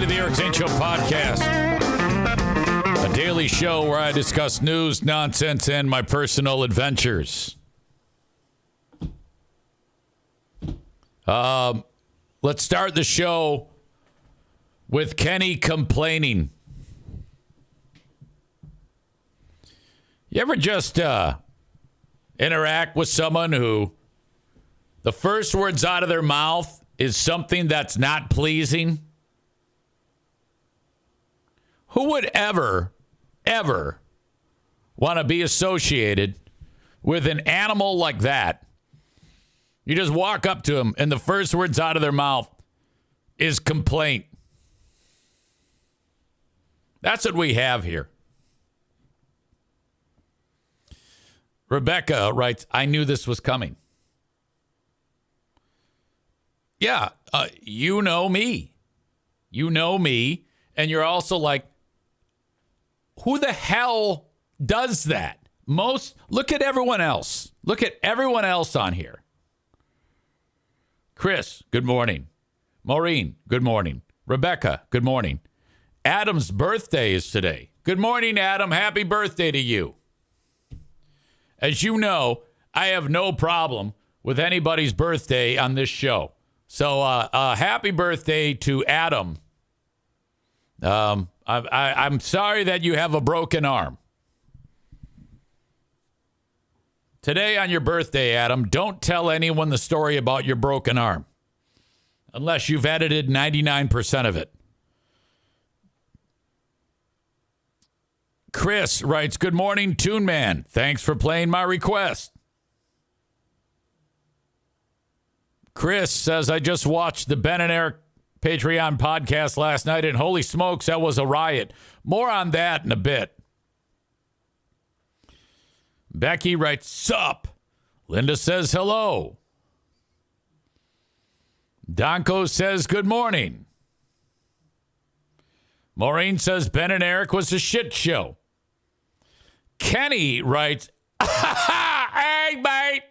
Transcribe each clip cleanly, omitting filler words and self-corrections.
to the Eric Zane Show podcast, a daily show where I discuss news, nonsense, and my personal adventures. Let's start the show with Kenney complaining. You ever just interact with someone who the first words out of their mouth is something that's not pleasing? Who would ever want to be associated with an animal like that? You just walk up to them and the first words out of their mouth is complaint. That's what we have here. Rebecca writes, I knew this was coming. Yeah, you know me. You know me. And you're also like, who the hell does that? Look at everyone else. Look at everyone else on here. Chris, good morning. Maureen, good morning. Rebecca, good morning. Adam's birthday is today. Good morning, Adam. Happy birthday to you. As you know, I have no problem with anybody's birthday on this show. So happy birthday to Adam. I'm sorry that you have a broken arm. Today on your birthday, Adam, don't tell anyone the story about your broken arm. Unless you've edited 99% of it. Chris writes, good morning, Toon Man. Thanks for playing my request. Chris says, I just watched the Ben and Eric Patreon podcast last night, and holy smokes, that was a riot. More on that in a bit. Becky writes, sup. Linda says, hello. Donko says, good morning. Maureen says, Ben and Eric was a shit show. Kenny writes, hey, mate,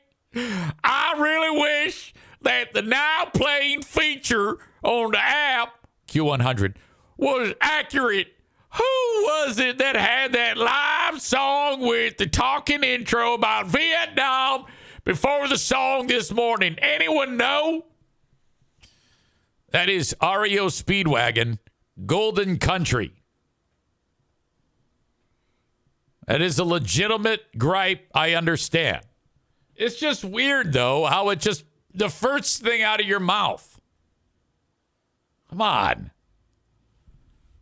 I really wish that the now playing feature on the app, Q100, was accurate. Who was it that had that live song with the talking intro about Vietnam before the song this morning? Anyone know? That is REO Speedwagon, Golden Country. That is a legitimate gripe, I understand. It's just weird, though, how it just, the first thing out of your mouth. Come on.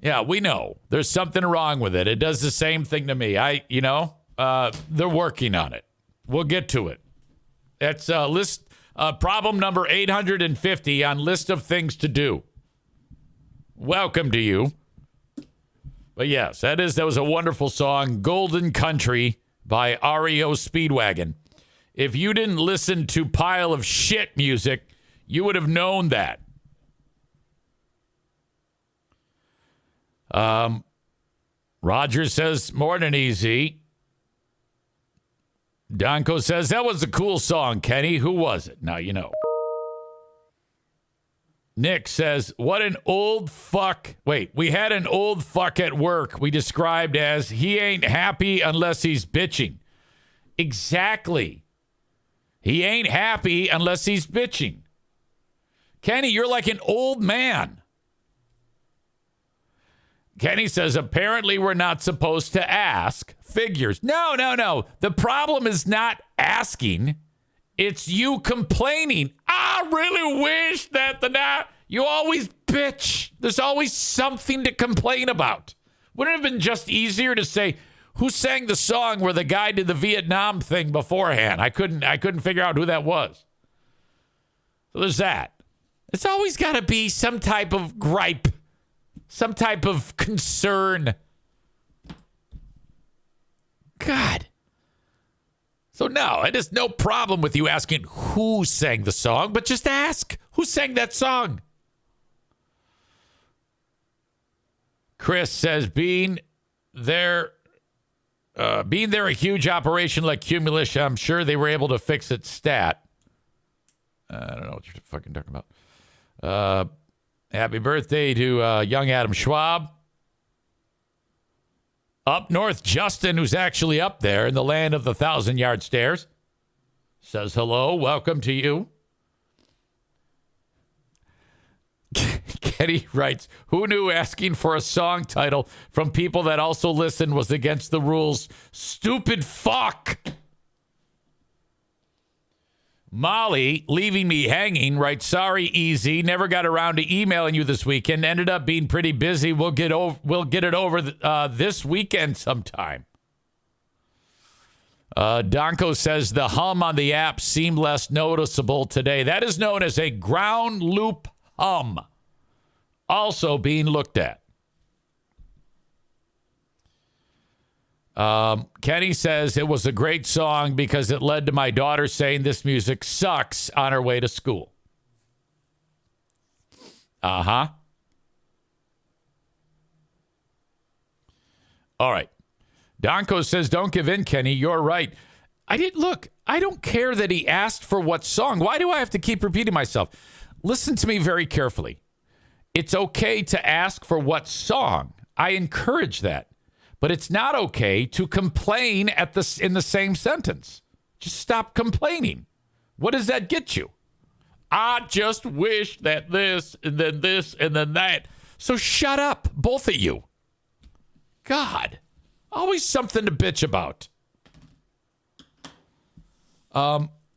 Yeah, we know. There's something wrong with it. It does the same thing to me. They're working on it. We'll get to it. That's problem number 850 on list of things to do. Welcome to you. But yes, that was a wonderful song, Golden Country by REO Speedwagon. If you didn't listen to Pile of Shit music, you would have known that. Roger says, more than easy. Donko says, that was a cool song, Kenny. Who was it? Now you know. Nick says, what an old fuck. Wait, we had an old fuck at work we described as he ain't happy unless he's bitching. Exactly. He ain't happy unless he's bitching. Kenny, you're like an old man. Kenny says, apparently we're not supposed to ask figures. No. The problem is not asking. It's you complaining. I really wish that you always bitch. There's always something to complain about. Wouldn't it have been just easier to say, who sang the song where the guy did the Vietnam thing beforehand? I couldn't figure out who that was. So there's that. It's always got to be some type of gripe, some type of concern. God. So no, it is no problem with you asking who sang the song, but just ask who sang that song. Chris says, being there a huge operation like Cumulus, I'm sure they were able to fix it stat. I don't know what you're fucking talking about. Happy birthday to young Adam Schwab. Up north, Justin, who's actually up there in the land of the 1,000-yard stairs, says hello. Welcome to you. Kenney writes, who knew asking for a song title from people that also listen was against the rules? Stupid fuck. Molly, leaving me hanging, writes, sorry, Easy. Never got around to emailing you this weekend. Ended up being pretty busy. We'll get it over this weekend sometime. Donko says the hum on the app seemed less noticeable today. That is known as a ground loop hum. Also being looked at. Kenney says it was a great song because it led to my daughter saying this music sucks on her way to school. Uh-huh. All right. Donko says, don't give in, Kenney. You're right. I don't care that he asked for what song. Why do I have to keep repeating myself? Listen to me very carefully. It's okay to ask for what song. I encourage that. But it's not okay to complain in the same sentence. Just stop complaining. What does that get you? I just wish that this, and then that. So shut up, both of you. God, always something to bitch about.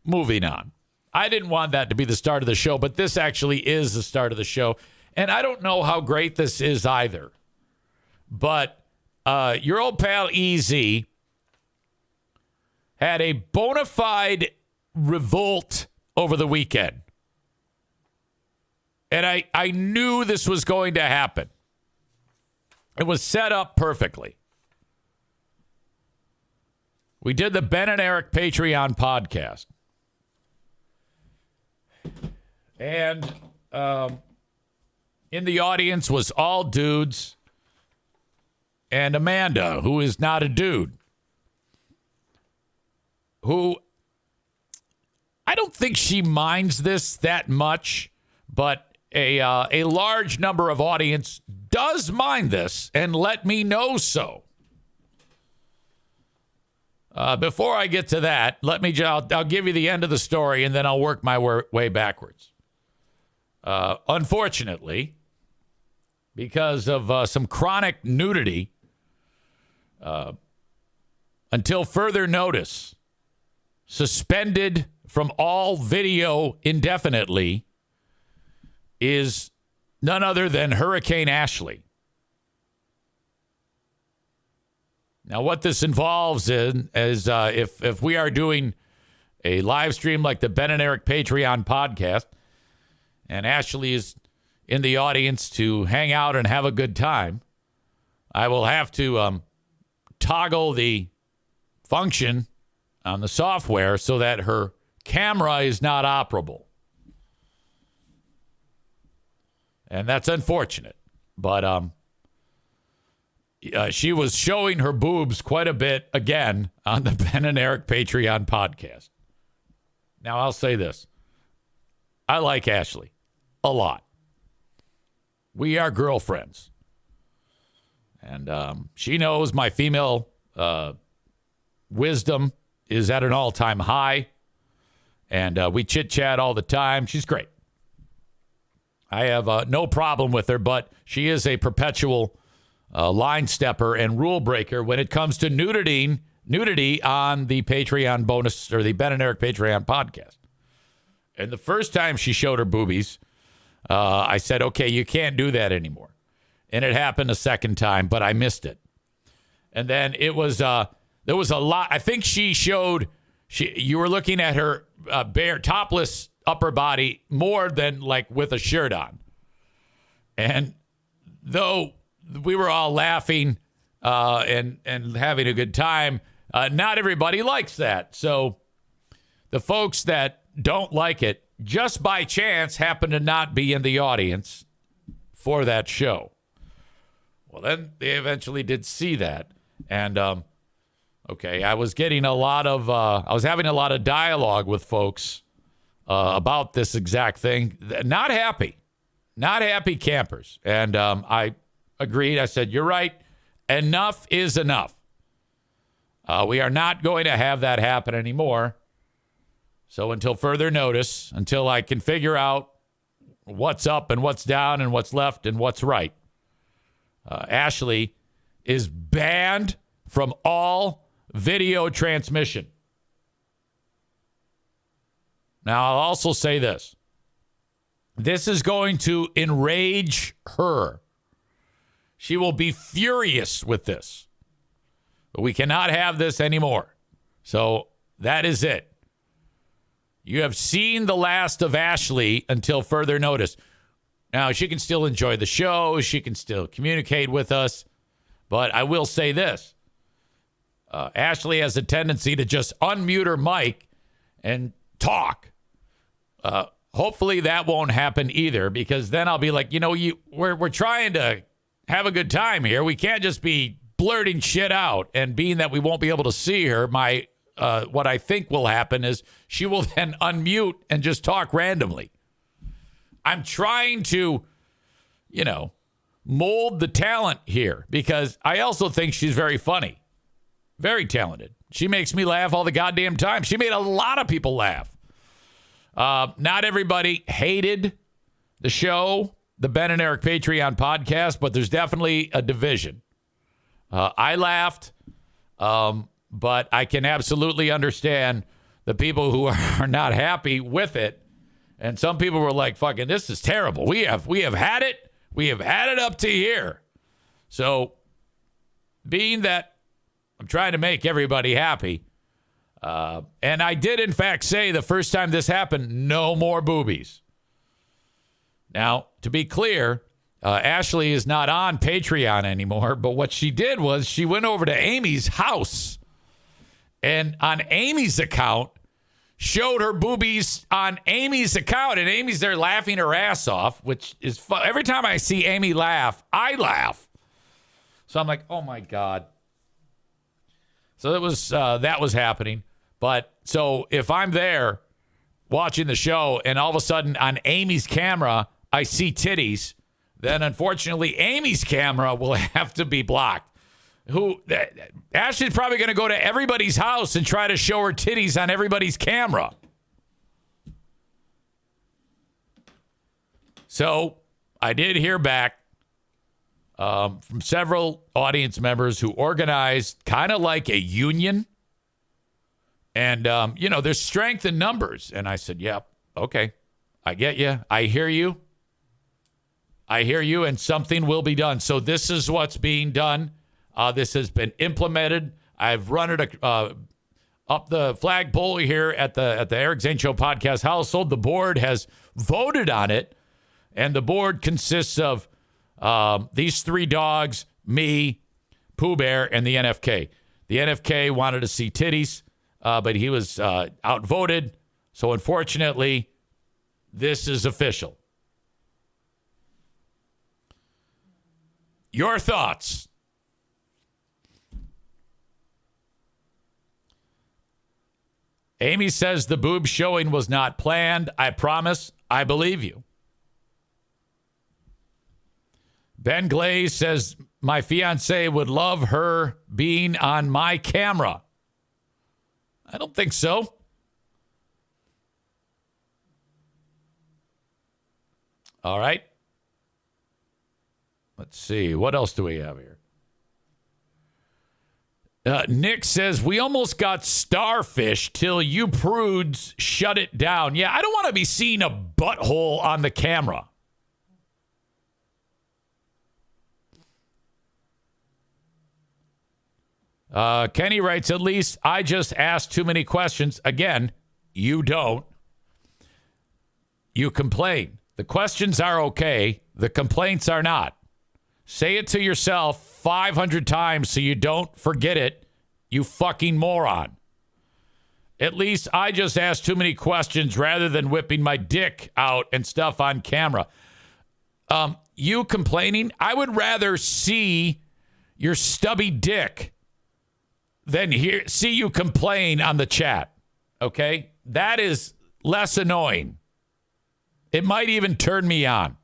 Moving on. I didn't want that to be the start of the show, but this actually is the start of the show. And I don't know how great this is either. But your old pal EZ had a bona fide revolt over the weekend. And I knew this was going to happen. It was set up perfectly. We did the Ben and Eric Patreon podcast. And in the audience was all dudes. And Amanda, who is not a dude, who I don't think she minds this that much, but a large number of audience does mind this and let me know so. Before I get to that, I'll give you the end of the story and then I'll work my way backwards. Unfortunately, because of some chronic nudity, until further notice, suspended from all video indefinitely, is none other than Hurricane Ashley. Now, what this involves is if we are doing a live stream like the Ben and Eric Patreon podcast, and Ashley is in the audience to hang out and have a good time, I will have to toggle the function on the software so that her camera is not operable. And that's unfortunate. But she was showing her boobs quite a bit again on the Ben and Eric Patreon podcast. Now, I'll say this. I like Ashley a lot. We are girlfriends. And she knows my female wisdom is at an all-time high. And we chit-chat all the time. She's great. I have no problem with her, but she is a perpetual line stepper and rule breaker when it comes to nudity on the Patreon bonus or the Ben and Eric Patreon podcast. And the first time she showed her boobies, I said, okay, you can't do that anymore. And it happened a second time, but I missed it. And then it was, there was a lot. I think you were looking at her bare, topless upper body more than like with a shirt on. And though we were all laughing and having a good time, not everybody likes that. So the folks that don't like it, just by chance, happen to not be in the audience for that show. Well, then they eventually did see that. And, okay, I was having a lot of dialogue with folks about this exact thing. Not happy. Not happy campers. And I agreed. I said, you're right. Enough is enough. We are not going to have that happen anymore. So until further notice, until I can figure out what's up and what's down and what's left and what's right, Ashley is banned from all video transmission. Now, I'll also say this. This is going to enrage her. She will be furious with this. But we cannot have this anymore. So that is it. You have seen the last of Ashley until further notice. Now, she can still enjoy the show. She can still communicate with us. But I will say this. Ashley has a tendency to just unmute her mic and talk. Hopefully that won't happen either, because then I'll be like, we're trying to have a good time here. We can't just be blurting shit out. And being that we won't be able to see her, what I think will happen is she will then unmute and just talk randomly. I'm trying to, mold the talent here, because I also think she's very funny, very talented. She makes me laugh all the goddamn time. She made a lot of people laugh. Not everybody hated the show, the Ben and Eric Patreon podcast, but there's definitely a division. I laughed, but I can absolutely understand the people who are not happy with it. And some people were like, fucking, this is terrible. We have had it. We have had it up to here. So being that I'm trying to make everybody happy, and I did, in fact, say the first time this happened, no more boobies. Now, to be clear, Ashley is not on Patreon anymore, but what she did was she went over to Amy's house and on Amy's account showed her boobies on Amy's account, and Amy's there laughing her ass off, which is fun. Every time I see Amy laugh, I laugh. So I'm like, oh my God. So that was happening. But so if I'm there watching the show and all of a sudden on Amy's camera, I see titties, then unfortunately Amy's camera will have to be blocked. Ashley's probably going to go to everybody's house and try to show her titties on everybody's camera. So I did hear back from several audience members who organized kind of like a union. And, there's strength in numbers. And I said, yep, okay, I get you. I hear you. And something will be done. So this is what's being done. This has been implemented. I've run it up the flagpole here at the Eric Zane Show podcast household. The board has voted on it, and the board consists of these three dogs, me, Pooh Bear, and the NFK. The NFK wanted to see titties, but he was outvoted. So unfortunately, this is official. Your thoughts? Amy says the boob showing was not planned. I promise, I believe you. Ben Glaze says, my fiance would love her being on my camera. I don't think so. All right. Let's see. What else do we have here? Nick says, we almost got starfish till you prudes shut it down. Yeah, I don't want to be seeing a butthole on the camera. Kenney writes, at least I just asked too many questions. Again, you don't. You complain. The questions are okay. The complaints are not. Say it to yourself 500 times so you don't forget it, you fucking moron. At least I just asked too many questions rather than whipping my dick out and stuff on camera. You complaining? I would rather see your stubby dick than see you complain on the chat. Okay? That is less annoying. It might even turn me on.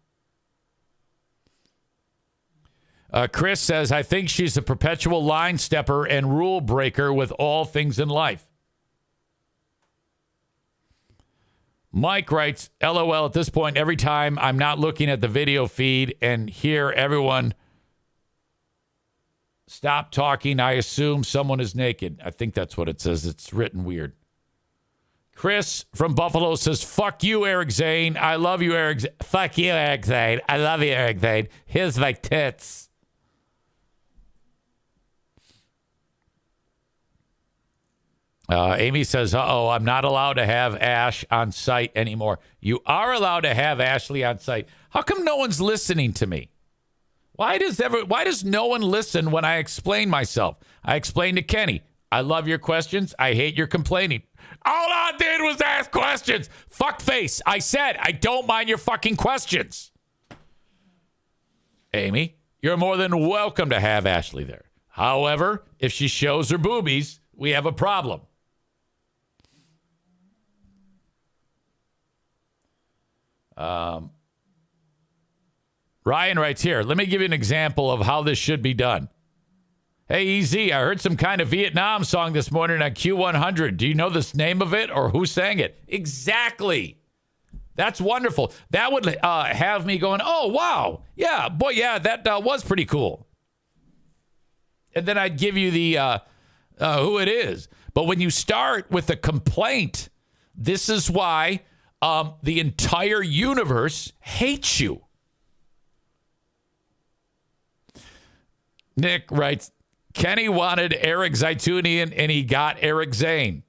Chris says, I think she's a perpetual line stepper and rule breaker with all things in life. Mike writes, LOL, at this point, every time I'm not looking at the video feed and hear everyone stop talking, I assume someone is naked. I think that's what it says. It's written weird. Chris from Buffalo says, fuck you, Eric Zane. I love you, Eric Zane. Fuck you, Eric Zane. I love you, Eric Zane. Here's my tits. Amy says, uh-oh, I'm not allowed to have Ash on site anymore. You are allowed to have Ashley on site. How come no one's listening to me? Why does no one listen when I explain myself? I explain to Kenney, I love your questions. I hate your complaining. All I did was ask questions. Fuck face. I said, I don't mind your fucking questions. Amy, you're more than welcome to have Ashley there. However, if she shows her boobies, we have a problem. Ryan writes here, let me give you an example of how this should be done. Hey, EZ, I heard some kind of Vietnam song this morning on Q100. Do you know the name of it or who sang it? Exactly. That's wonderful. That would have me going, oh, wow. Yeah, boy, yeah, that was pretty cool. And then I'd give you the who it is. But when you start with a complaint, this is why the entire universe hates you. Nick writes, Kenney wanted Eric Zaitunian and he got Eric Zane.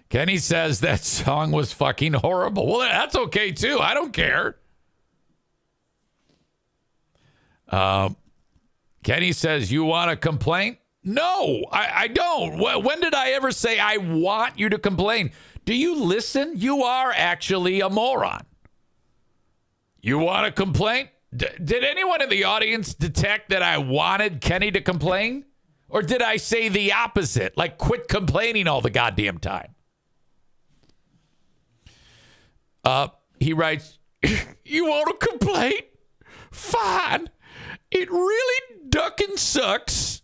Kenney says that song was fucking horrible. Well, that's okay too. I don't care. Kenney says, you want a complaint? No, I don't. When did I ever say I want you to complain? Do you listen? You are actually a moron. You want a complaint? Did anyone in the audience detect that I wanted Kenney to complain? Or did I say the opposite? Like, quit complaining all the goddamn time. He writes, you want to complain? Fine. It really ducking sucks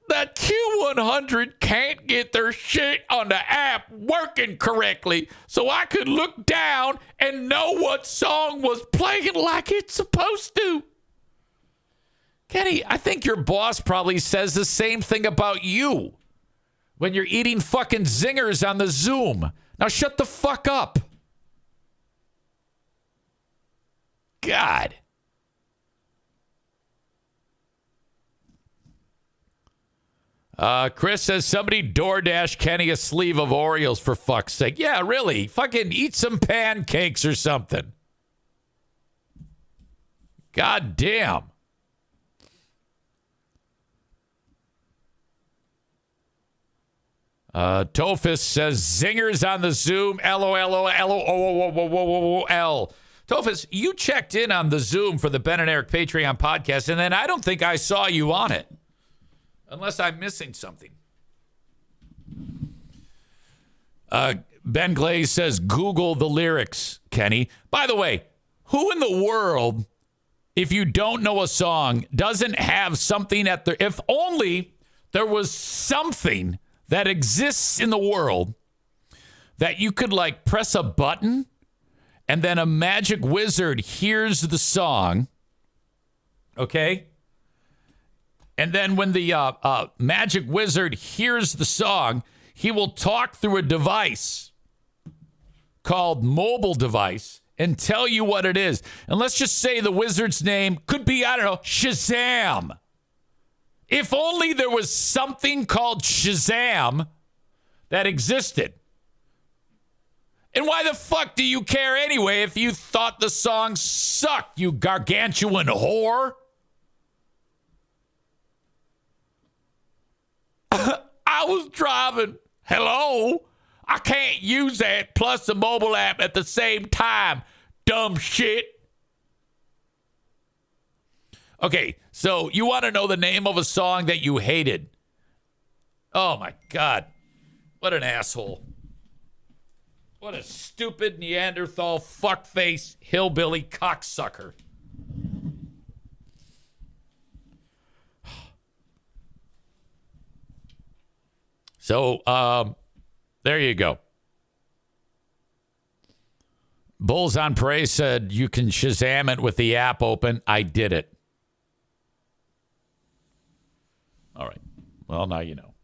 that Q100 can't get their shit on the app working correctly so I could look down and know what song was playing like it's supposed to. Kenney, I think your boss probably says the same thing about you when you're eating fucking zingers on the Zoom. Now shut the fuck up. God. Chris says somebody DoorDash Kenney a sleeve of Oreos for fuck's sake. Yeah, really. Fucking eat some pancakes or something. God damn. Tofus says zingers on the Zoom. LOL. Tofus, you checked in on the Zoom for the Ben and Eric Patreon podcast, and then I don't think I saw you on it. Unless I'm missing something. Ben Glaze says, Google the lyrics, Kenney. By the way, who in the world, if you don't know a song, doesn't have something at the... If only there was something that exists in the world that you could, like, press a button and then a magic wizard hears the song, okay? And then when the magic wizard hears the song, he will talk through a device called mobile device and tell you what it is. And let's just say the wizard's name could be, I don't know, Shazam. If only there was something called Shazam that existed. And why the fuck do you care anyway if you thought the song sucked, you gargantuan whore? I was driving. Hello? I can't use that plus the mobile app at the same time. Dumb shit. Okay, so you want to know the name of a song that you hated? Oh, my God. What an asshole. What a stupid Neanderthal fuckface hillbilly cocksucker. So, there you go. Bulls on Parade said you can Shazam it with the app open. I did it. All right. Well, now you know.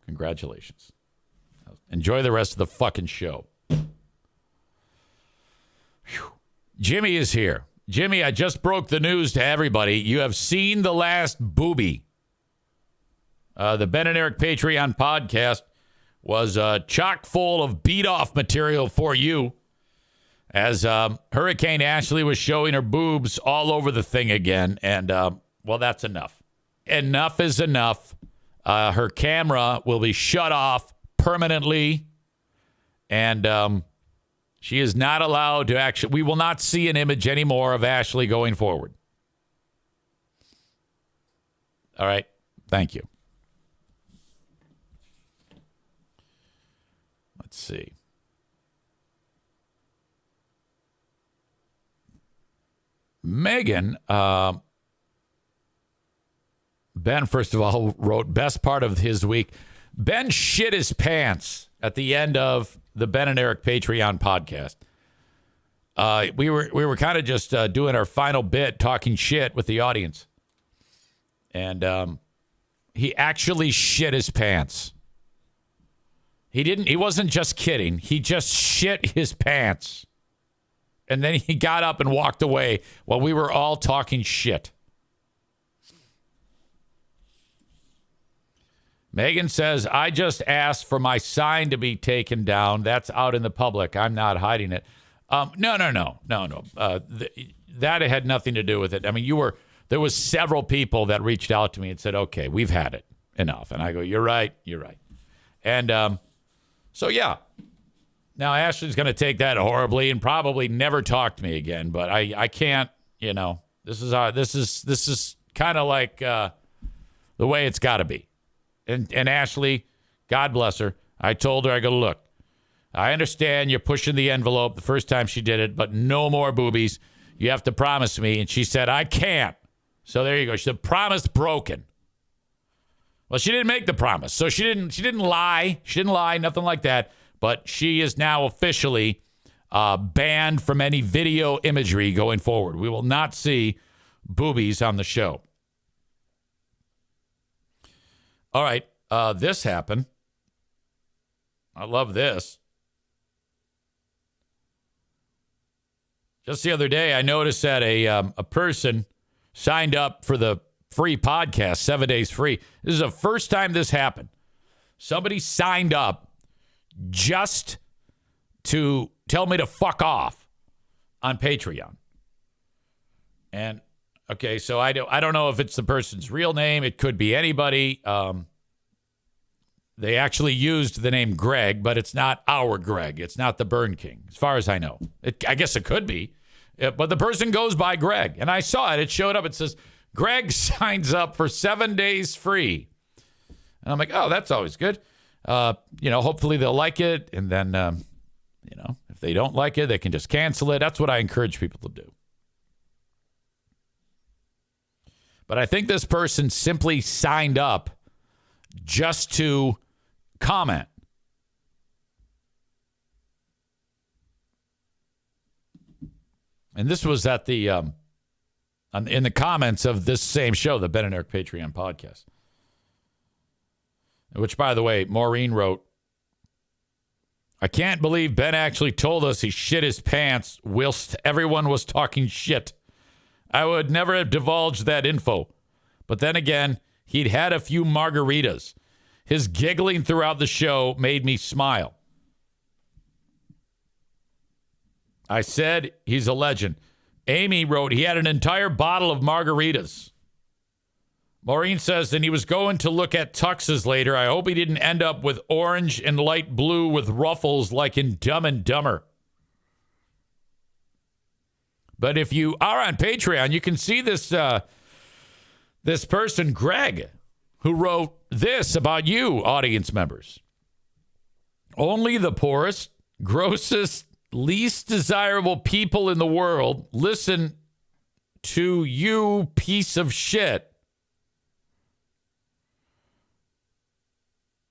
Congratulations. Enjoy the rest of the fucking show. Whew. Jimmy is here. Jimmy, I just broke the news to everybody. You have seen the last booby. The Ben and Eric Patreon podcast was chock full of beat-off material for you as Hurricane Ashley was showing her boobs all over the thing again. And, well, that's enough. Enough is enough. Her camera will be shut off permanently. And she is not allowed to actually... We will not see an image anymore of Ashley going forward. All right. Thank you. Let's see. Megan, Ben, first of all, wrote best part of his week. Ben shit his pants at the end of the Ben and Eric Patreon podcast. We were kind of just doing our final bit, talking shit with the audience. And he actually shit his pants. He wasn't just kidding. He just shit his pants. And then he got up and walked away while we were all talking shit. Megan says, I just asked for my sign to be taken down. That's out in the public. I'm not hiding it. No. That had nothing to do with it. I mean, there was several people that reached out to me and said, okay, we've had it. Enough. And I go, you're right. And so, yeah. Now, Ashley's going to take that horribly and probably never talk to me again. But I can't, this is kind of like the way it's got to be. And Ashley, God bless her, I told her, I go, look, I understand you're pushing the envelope the first time she did it, but no more boobies. You have to promise me. And she said, I can't. So there you go. She said, promise broken. Well, she didn't make the promise. So she didn't lie. She didn't lie, nothing like that. But she is now officially banned from any video imagery going forward. We will not see boobies on the show. All right, this happened. I love this. Just the other day, I noticed that a person signed up for the free podcast, 7 days free. This is the first time this happened. Somebody signed up just to tell me to fuck off on Patreon. And okay, so I don't know if it's the person's real name. It could be anybody. They actually used the name Greg, but it's not our Greg. It's not the Burn King, as far as I know. I guess it could be. But the person goes by Greg. And I saw it. It showed up. It says, Greg signs up for 7 days free. And I'm like, oh, that's always good. Hopefully they'll like it. And then, if they don't like it, they can just cancel it. That's what I encourage people to do. But I think this person simply signed up just to comment. And this was at the in the comments of this same show, the Ben and Eric Patreon podcast. Which, by the way, Maureen wrote, I can't believe Ben actually told us he shit his pants whilst everyone was talking shit. I would never have divulged that info. But then again, he'd had a few margaritas. His giggling throughout the show made me smile. I said he's a legend. Amy wrote he had an entire bottle of margaritas. Maureen says, and he was going to look at tuxes later. I hope he didn't end up with orange and light blue with ruffles like in Dumb and Dumber. But if you are on Patreon, you can see this this person, Greg, who wrote this about you, audience members. Only the poorest grossest, least desirable people in the world listen to you, piece of shit.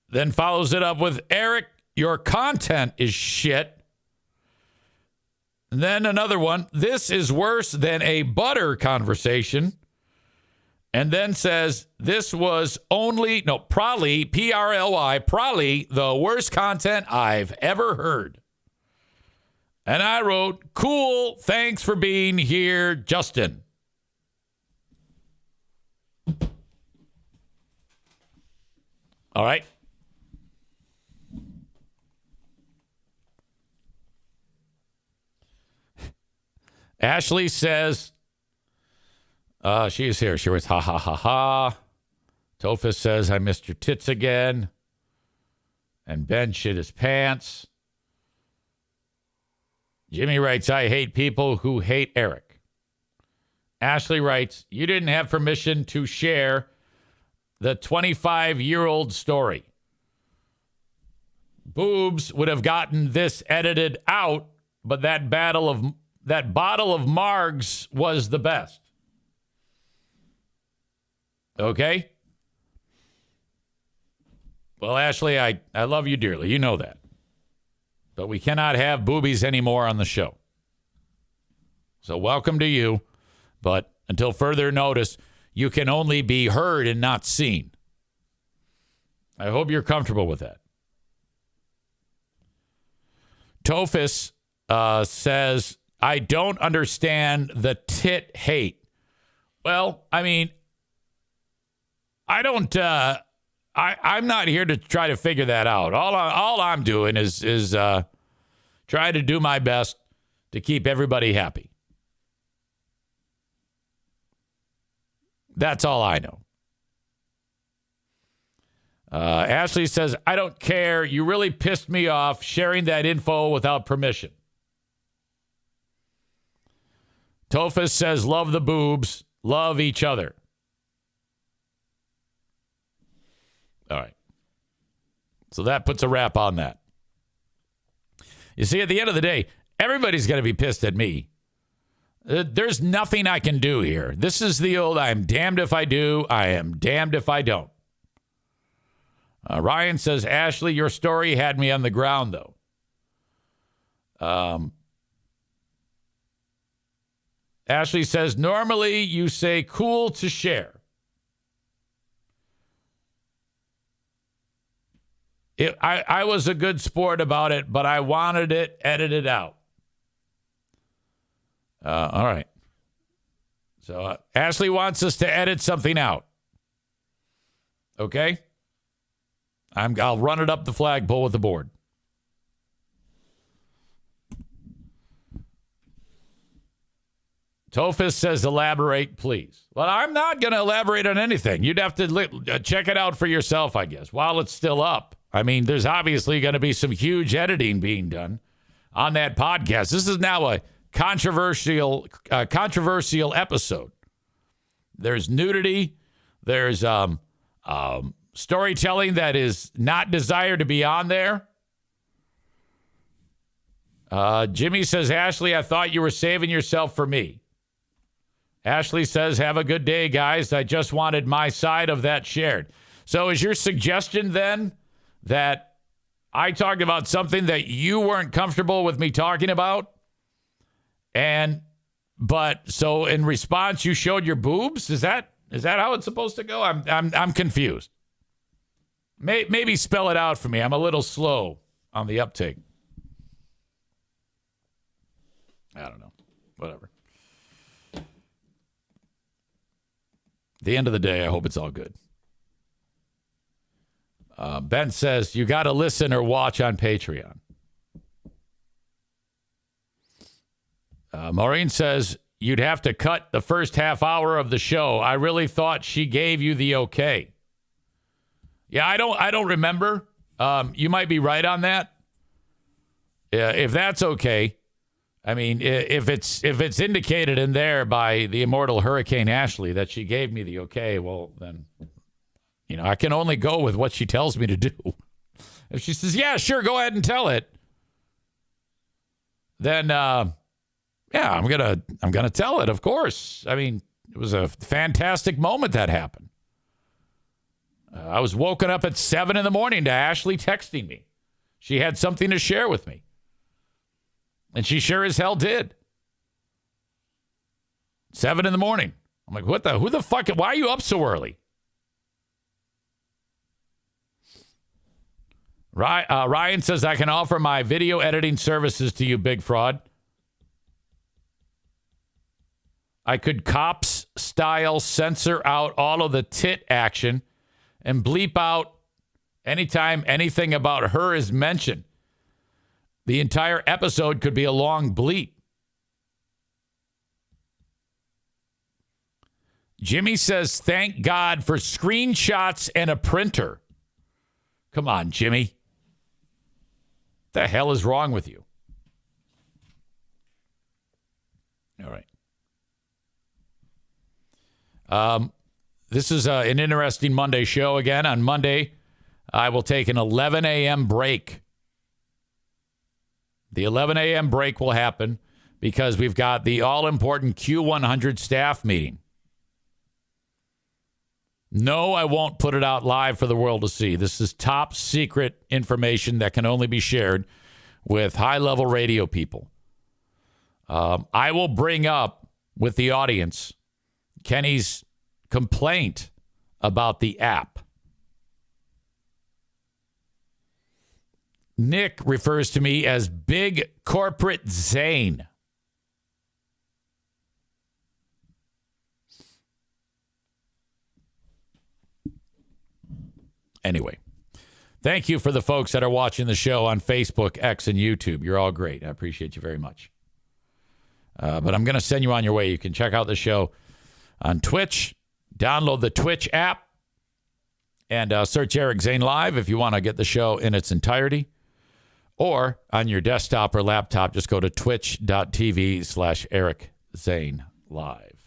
Then follows it up with, Eric, your content is shit. And then another one, this is worse than a butter conversation. And then says, this was probably, P-R-L-Y, probably the worst content I've ever heard. And I wrote, cool, thanks for being here, Justin. All right. Ashley says, she is here. She was ha, ha, ha, ha. Tophus says, I missed your tits again. And Ben shit his pants. Jimmy writes, I hate people who hate Eric. Ashley writes, you didn't have permission to share the 25-year-old story. Boobs would have gotten this edited out, but that bottle of Margs was the best. Okay? Well, Ashley, I love you dearly. You know that. But we cannot have boobies anymore on the show. So welcome to you. But until further notice, you can only be heard and not seen. I hope you're comfortable with that. Tophus says, I don't understand the tit hate. Well, I mean, I don't. I'm not here to try to figure that out. All I'm doing is try to do my best to keep everybody happy. That's all I know. Ashley says, I don't care. You really pissed me off sharing that info without permission. Tophus says, love the boobs. Love each other. All right. So that puts a wrap on that. You see, at the end of the day, everybody's going to be pissed at me. There's nothing I can do here. This is the old, I'm damned if I do, I am damned if I don't. Ryan says, Ashley, your story had me on the ground, though. Ashley says, normally you say cool to share. I was a good sport about it, but I wanted it edited out. All right. So Ashley wants us to edit something out. Okay? I'll run it up the flagpole with the board. Tophus says, elaborate, please. Well, I'm not going to elaborate on anything. You'd have to check it out for yourself, I guess, while it's still up. I mean, there's obviously going to be some huge editing being done on that podcast. This is now a controversial episode. There's nudity. There's storytelling that is not desired to be on there. Jimmy says, Ashley, I thought you were saving yourself for me. Ashley says, have a good day, guys. I just wanted my side of that shared. So is your suggestion then that I talked about something that you weren't comfortable with me talking about? But so in response, you showed your boobs? Is that how it's supposed to go? I'm confused. Maybe spell it out for me. I'm a little slow on the uptake. I don't know. Whatever. At the end of the day, I hope it's all good. Ben says, you got to listen or watch on Patreon. Maureen says, you'd have to cut the first half hour of the show. I really thought she gave you the okay. Yeah, I don't remember. You might be right on that. If that's okay. I mean, if it's indicated in there by the immortal Hurricane Ashley that she gave me the okay, well, then, I can only go with what she tells me to do. If she says, yeah, sure, go ahead and tell it. then yeah, I'm gonna tell it. Of course. I mean, it was a fantastic moment that happened. I was woken up at 7 a.m. to Ashley texting me. She had something to share with me, and she sure as hell did. 7 a.m. I'm like, who the fuck? Why are you up so early? Ryan says, I can offer my video editing services to you, Big Fraud. I could cops style censor out all of the tit action and bleep out anytime anything about her is mentioned. The entire episode could be a long bleep. Jimmy says, thank God for screenshots and a printer. Come on, Jimmy. What the hell is wrong with you? All right. This is an interesting Monday show. Again, on Monday, I will take an 11 a.m. break. The 11 a.m. break will happen because we've got the all-important Q100 staff meeting. No, I won't put it out live for the world to see. This is top secret information that can only be shared with high-level radio people. I will bring up with the audience Kenney's complaint about the app. Nick refers to me as Big Corporate Zane. Anyway, thank you for the folks that are watching the show on Facebook, X, and YouTube. You're all great. I appreciate you very much. But I'm going to send you on your way. You can check out the show on Twitch. Download the Twitch app and search Eric Zane Live if you want to get the show in its entirety. Or on your desktop or laptop, just go to twitch.tv/Eric Zane Live.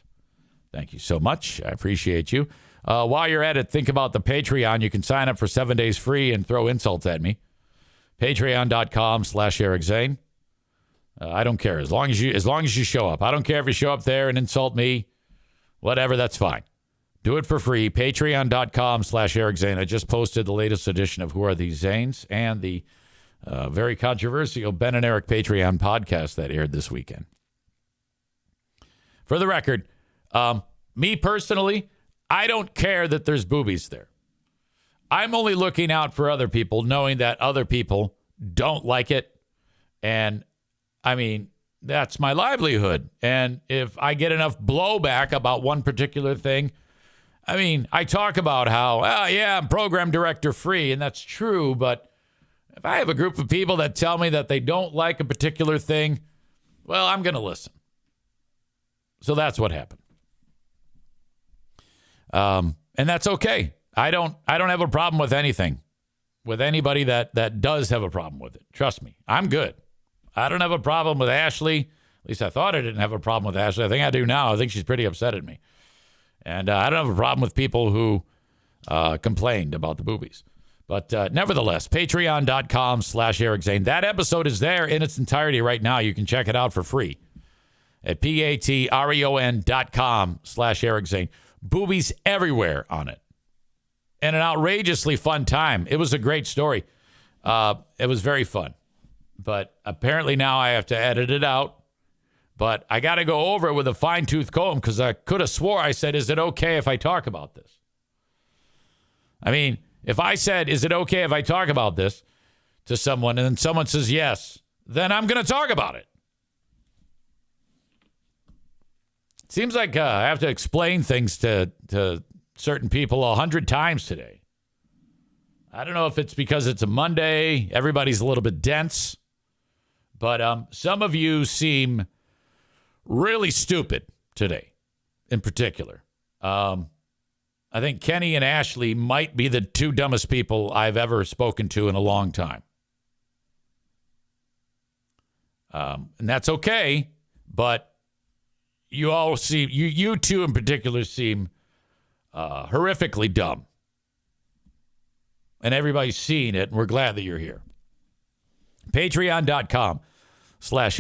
Thank you so much. I appreciate you. While you're at it, think about the Patreon. You can sign up for 7 days free and throw insults at me. Patreon.com/Eric Zane. I don't care. As long as you show up. I don't care if you show up there and insult me. Whatever, that's fine. Do it for free. Patreon.com/Eric Zane. I just posted the latest edition of Who Are These Zanes and the very controversial Ben and Eric Patreon podcast that aired this weekend. For the record, me personally, I don't care that there's boobies there. I'm only looking out for other people, knowing that other people don't like it. And, I mean, that's my livelihood. And if I get enough blowback about one particular thing, I mean, I talk about how, yeah, I'm program director free, and that's true. But if I have a group of people that tell me that they don't like a particular thing, well, I'm going to listen. So that's what happened. And that's okay. I don't have a problem with anything, with anybody that does have a problem with it. Trust me, I'm good. I don't have a problem with Ashley. At least I thought I didn't have a problem with Ashley. I think I do now. I think she's pretty upset at me. And I don't have a problem with people who complained about the boobies. But nevertheless, patreon.com/Eric Zane. That episode is there in its entirety right now. You can check it out for free at patreon.com/Eric Zane. Boobies everywhere on it. And an outrageously fun time. It was a great story. It was very fun. But apparently now I have to edit it out. But I got to go over it with a fine-tooth comb because I could have swore I said, is it okay if I talk about this? I mean, if I said, is it okay if I talk about this to someone, and then someone says yes, then I'm going to talk about it. Seems like I have to explain things to certain people 100 times today. I don't know if it's because it's a Monday, everybody's a little bit dense, but some of you seem really stupid today in particular. I think Kenney and Ashley might be the two dumbest people I've ever spoken to in a long time. And that's okay, but you all seem, you two in particular seem horrifically dumb. And everybody's seeing it, and we're glad that you're here. Patreon.com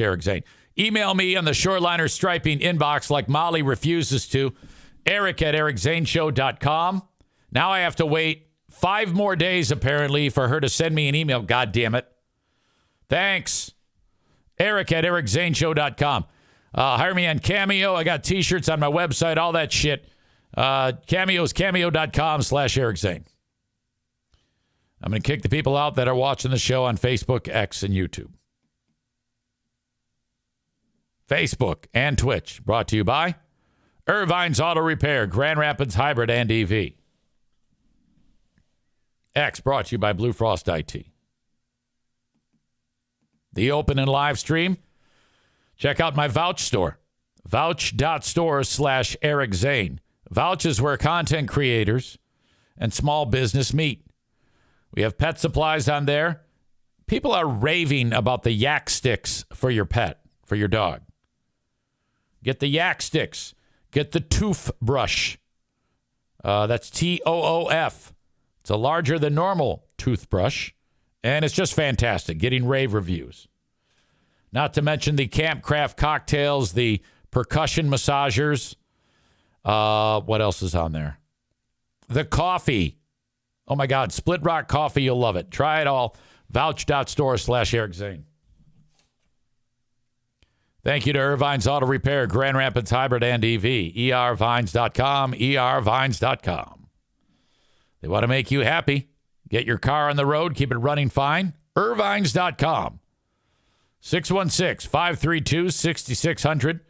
Eric Zane. Email me on the Shoreliner Striping inbox like Molly refuses to. Eric@ericzaneshow.com. Now I have to wait 5 more days, apparently, for her to send me an email. God damn it. Thanks. Eric@ericzaneshow.com. Hire me on Cameo. I got T-shirts on my website, all that shit. Cameo's cameo.com/Eric Zane. I'm going to kick the people out that are watching the show on Facebook, X, and YouTube. Facebook and Twitch, brought to you by Irvine's Auto Repair, Grand Rapids Hybrid and EV. X, brought to you by Blue Frost IT. The open and live stream, check out my Vouch store, vouch.store/Eric Zane. Vouch is where content creators and small business meet. We have pet supplies on there. People are raving about the yak sticks for your pet, for your dog. Get the yak sticks. Get the toothbrush. That's TOOF. It's a larger than normal toothbrush, and it's just fantastic, getting rave reviews. Not to mention the Campcraft cocktails, the percussion massagers. What else is on there? The coffee. Oh, my God. Split Rock coffee. You'll love it. Try it all. Vouch.store/Eric Zane. Thank you to Irvine's Auto Repair, Grand Rapids Hybrid and EV. ervines.com, ervines.com. They want to make you happy. Get your car on the road. Keep it running fine. Irvines.com. 616-532-6600.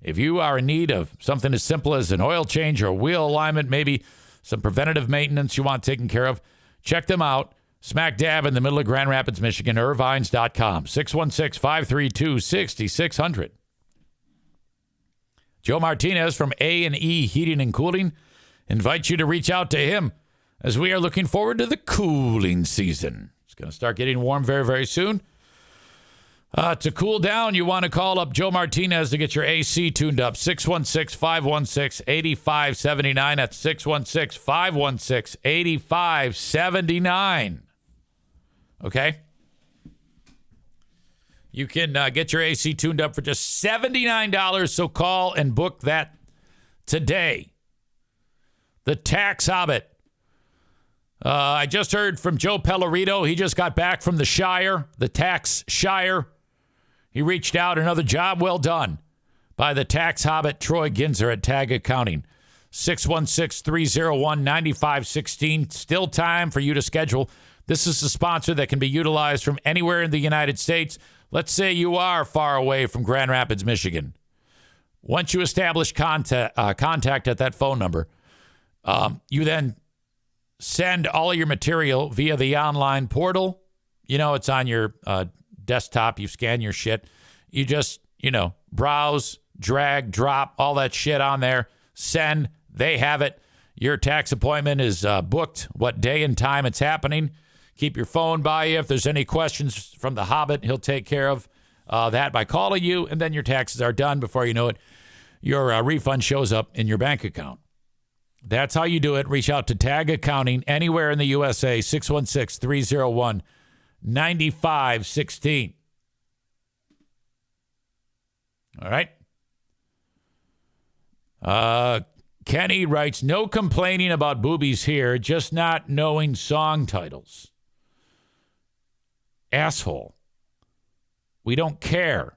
If you are in need of something as simple as an oil change or wheel alignment, maybe some preventative maintenance you want taken care of, check them out. Smack dab in the middle of Grand Rapids, Michigan, Irvines.com. 616-532-6600. Joe Martinez from A&E Heating and Cooling invites you to reach out to him as we are looking forward to the cooling season. It's going to start getting warm very, very soon. To cool down, you want to call up Joe Martinez to get your AC tuned up. 616-516-8579. That's 616-516-8579. Okay? You can get your AC tuned up for just $79, so call and book that today. The Tax Hobbit. I just heard from Joe Pellerito. He just got back from the Shire, the Tax Shire. He reached out. Another job well done by the Tax Hobbit, Troy Ginzer at Tag Accounting. 616-301-9516. Still time for you to schedule. This is a sponsor that can be utilized from anywhere in the United States. Let's say you are far away from Grand Rapids, Michigan. Once you establish contact at that phone number, you then send all of your material via the online portal. You know, it's on your desktop. You scan your shit. You just, browse, drag, drop, all that shit on there. Send. They have it. Your tax appointment is booked, what day and time it's happening. Keep your phone by you. If there's any questions from the Hobbit, he'll take care of that by calling you, and then your taxes are done. Before you know it, your refund shows up in your bank account. That's how you do it. Reach out to Tag Accounting anywhere in the USA, 616-301-9516. All right. Kenney writes, no complaining about boobies here, just not knowing song titles. Asshole. We don't care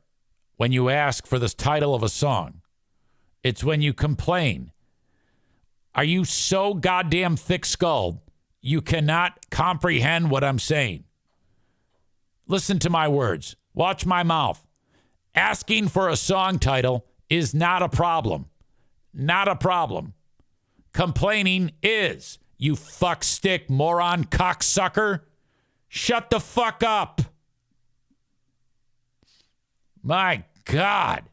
when you ask for the title of a song. It's when you complain. Are you so goddamn thick-skulled you cannot comprehend what I'm saying? Listen to my words. Watch my mouth. Asking for a song title is not a problem. Not a problem. Complaining is. You fuckstick, moron, cocksucker. Shut the fuck up. My God.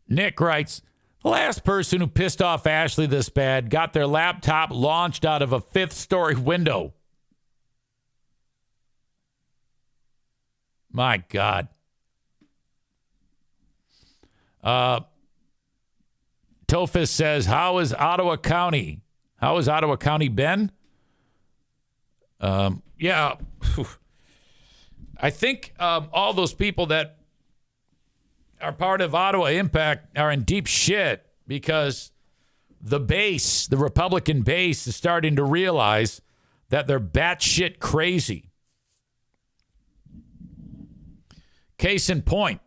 Nick writes, the last person who pissed off Ashley this bad got their laptop launched out of a 5th-story window. My God. Tophus says, how is Ottawa County? How has Ottawa County been? Yeah. I think all those people that are part of Ottawa Impact are in deep shit because the base, the Republican base, is starting to realize that they're batshit crazy. Case in point,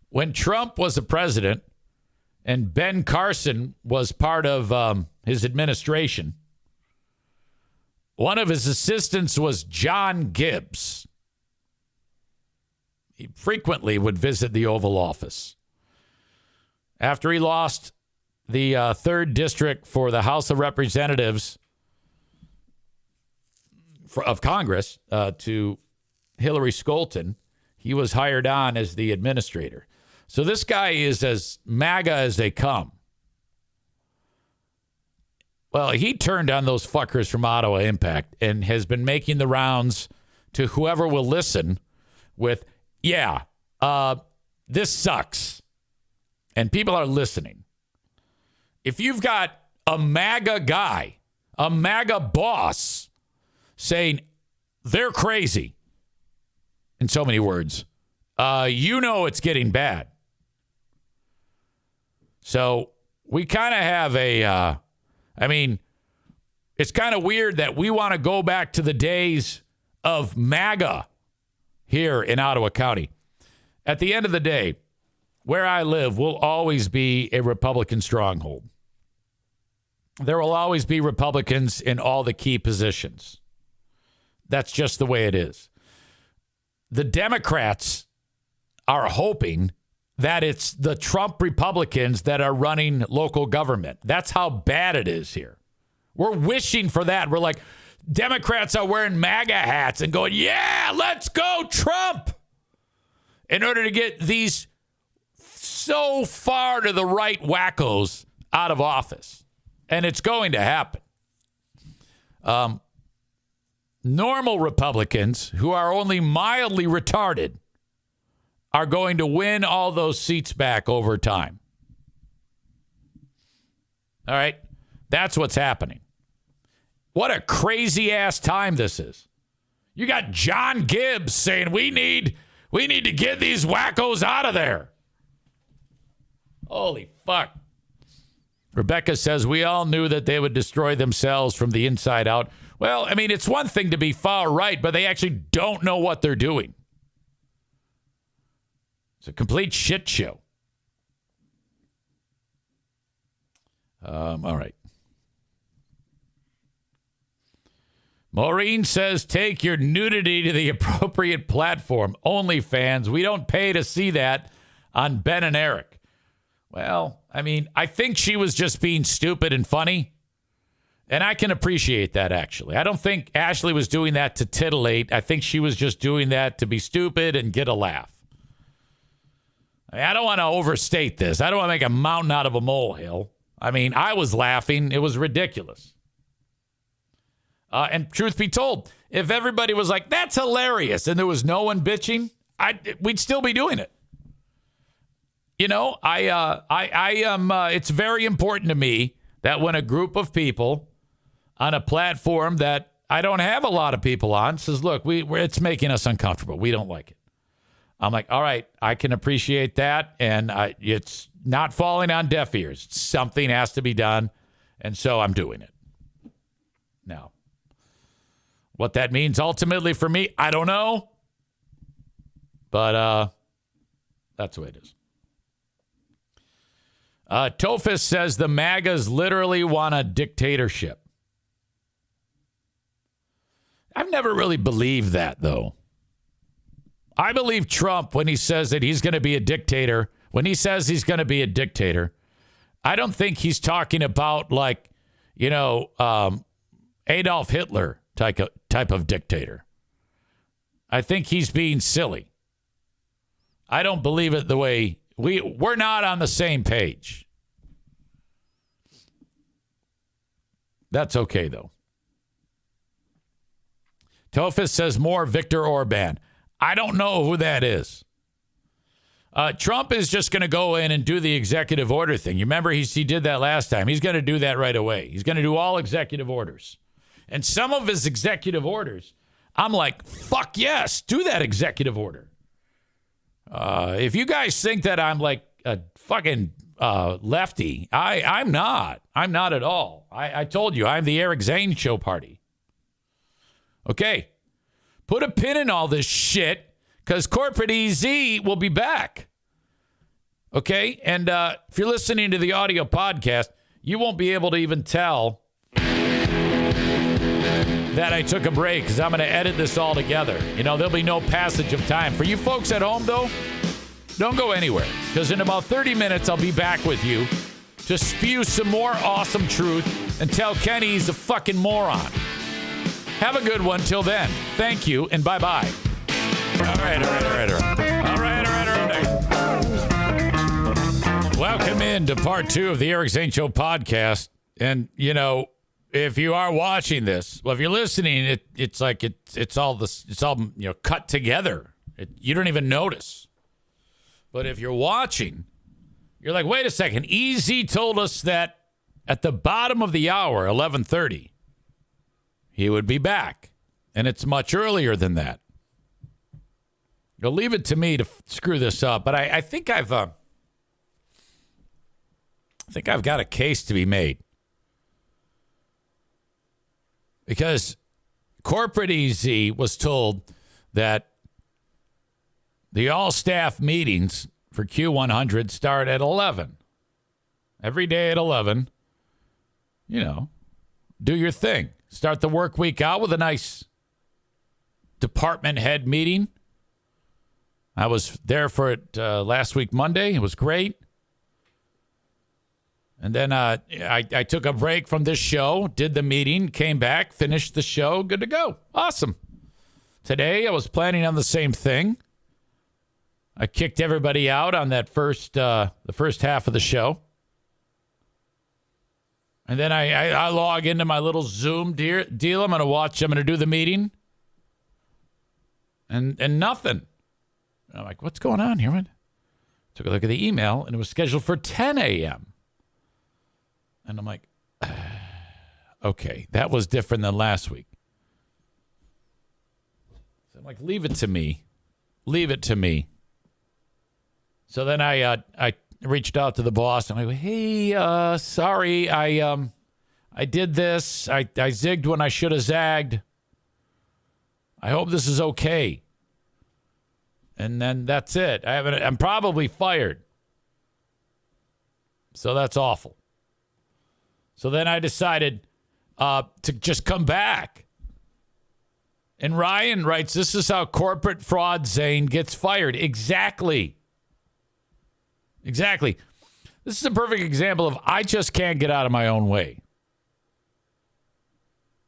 when Trump was a president and Ben Carson was part of his administration, one of his assistants was John Gibbs. He frequently would visit the Oval Office. After he lost the 3rd District for the House of Representatives of Congress to Hillary Scholten, he was hired on as the administrator. So this guy is as MAGA as they come. Well, he turned on those fuckers from Ottawa Impact and has been making the rounds to whoever will listen with, this sucks. And people are listening. If you've got a MAGA guy, a MAGA boss saying they're crazy, in so many words, you know it's getting bad. So we kind of have it's kind of weird that we want to go back to the days of MAGA here in Ottawa County. At the end of the day, where I live will always be a Republican stronghold. There will always be Republicans in all the key positions. That's just the way it is. The Democrats are hoping that it's the Trump Republicans that are running local government. That's how bad it is here. We're wishing for that. We're like, Democrats are wearing MAGA hats and going, yeah, let's go Trump, in order to get these so far to the right wackos out of office. And it's going to happen. Normal Republicans who are only mildly retarded are going to win all those seats back over time. All right? That's what's happening. What a crazy ass time this is. You got John Gibbs saying we need to get these wackos out of there. Holy fuck. Rebecca says we all knew that they would destroy themselves from the inside out. Well, I mean, it's one thing to be far right, but they actually don't know what they're doing. It's a complete shit show. All right. Maureen says, take your nudity to the appropriate platform. OnlyFans. We don't pay to see that on Ben and Eric. Well, I mean, I think she was just being stupid and funny. And I can appreciate that, actually. I don't think Ashley was doing that to titillate. I think she was just doing that to be stupid and get a laugh. I mean, I don't want to overstate this. I don't want to make a mountain out of a molehill. I mean, I was laughing. It was ridiculous. And truth be told, if everybody was like, that's hilarious, and there was no one bitching, we'd still be doing it. You know, I am. It's very important to me that when a group of people on a platform that I don't have a lot of people on says, look, it's making us uncomfortable. We don't like it. I'm like, all right, I can appreciate that. And it's not falling on deaf ears. Something has to be done. And so I'm doing it. Now, what that means ultimately for me, I don't know. But that's the way it is. Tofus says the MAGAs literally want a dictatorship. I've never really believed that, though. I believe Trump when he says that he's going to be a dictator. When he says he's going to be a dictator, I don't think he's talking about like, Adolf Hitler type of dictator. I think he's being silly. I don't believe it the way we're not on the same page. That's okay, though. Tofus says more Viktor Orban. I don't know who that is. Trump is just going to go in and do the executive order thing. You remember he did that last time. He's going to do that right away. He's going to do all executive orders. And some of his executive orders, I'm like, fuck yes, do that executive order. If you guys think that I'm like a fucking lefty, I'm not. I'm not at all. I told you, I'm the Eric Zane show party. Okay. Put a pin in all this shit because Corporate EZ will be back. Okay? And if you're listening to the audio podcast, you won't be able to even tell that I took a break because I'm going to edit this all together. You know, there'll be no passage of time. For you folks at home, though, don't go anywhere because in about 30 minutes, I'll be back with you to spew some more awesome truth and tell Kenney he's a fucking moron. Have a good one till then. Thank you and bye-bye. All right. Welcome into part 2 of the Eric Zane Show podcast. And, you know, if you are watching this, well, if you're listening, it's all cut together. You don't even notice. But if you're watching, you're like, wait a second. EZ told us that at the bottom of the hour, 11:30, he would be back. And it's much earlier than that. You'll leave it to me to screw this up. But I think I've got a case to be made. Because Corporate EZ was told that the all-staff meetings for Q100 start at 11. Every day at 11, you know, do your thing. Start the work week out with a nice department head meeting. I was there for it last week, Monday. It was great. And then I took a break from this show, did the meeting, came back, finished the show, good to go. Awesome. Today, I was planning on the same thing. I kicked everybody out on that the first half of the show. And then I log into my little Zoom deal. I'm going to do the meeting. And nothing. And I'm like, what's going on here? Took a look at the email, and it was scheduled for 10 a.m. And I'm like, okay, that was different than last week. So I'm like, leave it to me. Leave it to me. So then I reached out to the boss. And I'm like, hey, sorry, I did this. I zigged when I should have zagged. I hope this is okay. And then that's it. I'm probably fired. So that's awful. So then I decided to just come back. And Ryan writes, this is how Corporate Fraud Zane gets fired. Exactly. This is a perfect example of I just can't get out of my own way.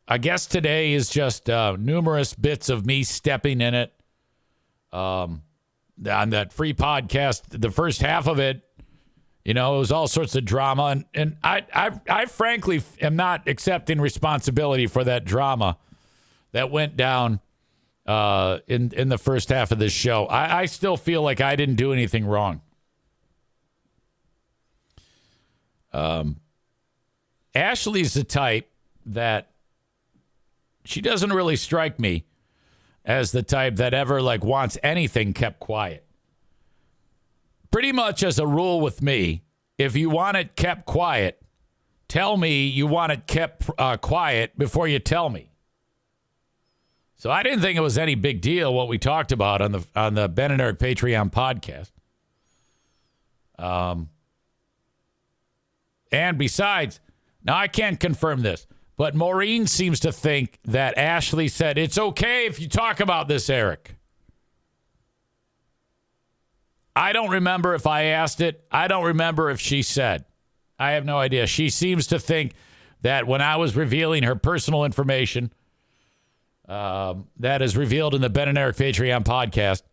I guess today is just numerous bits of me stepping in it. On that free podcast, the first half of it, you know, it was all sorts of drama. And I frankly am not accepting responsibility for that drama that went down in the first half of this show. I still feel like I didn't do anything wrong. Ashley's the type that she doesn't really strike me as the type that ever like wants anything kept quiet. Pretty much as a rule with me, if you want it kept quiet, tell me you want it kept quiet before you tell me. So I didn't think it was any big deal what we talked about on the Ben and Eric Patreon podcast. And besides, now I can't confirm this, but Maureen seems to think that Ashley said, it's okay if you talk about this, Eric. I don't remember if I asked it. I don't remember if she said. I have no idea. She seems to think that when I was revealing her personal information, that is revealed in the Ben and Eric Patreon podcast,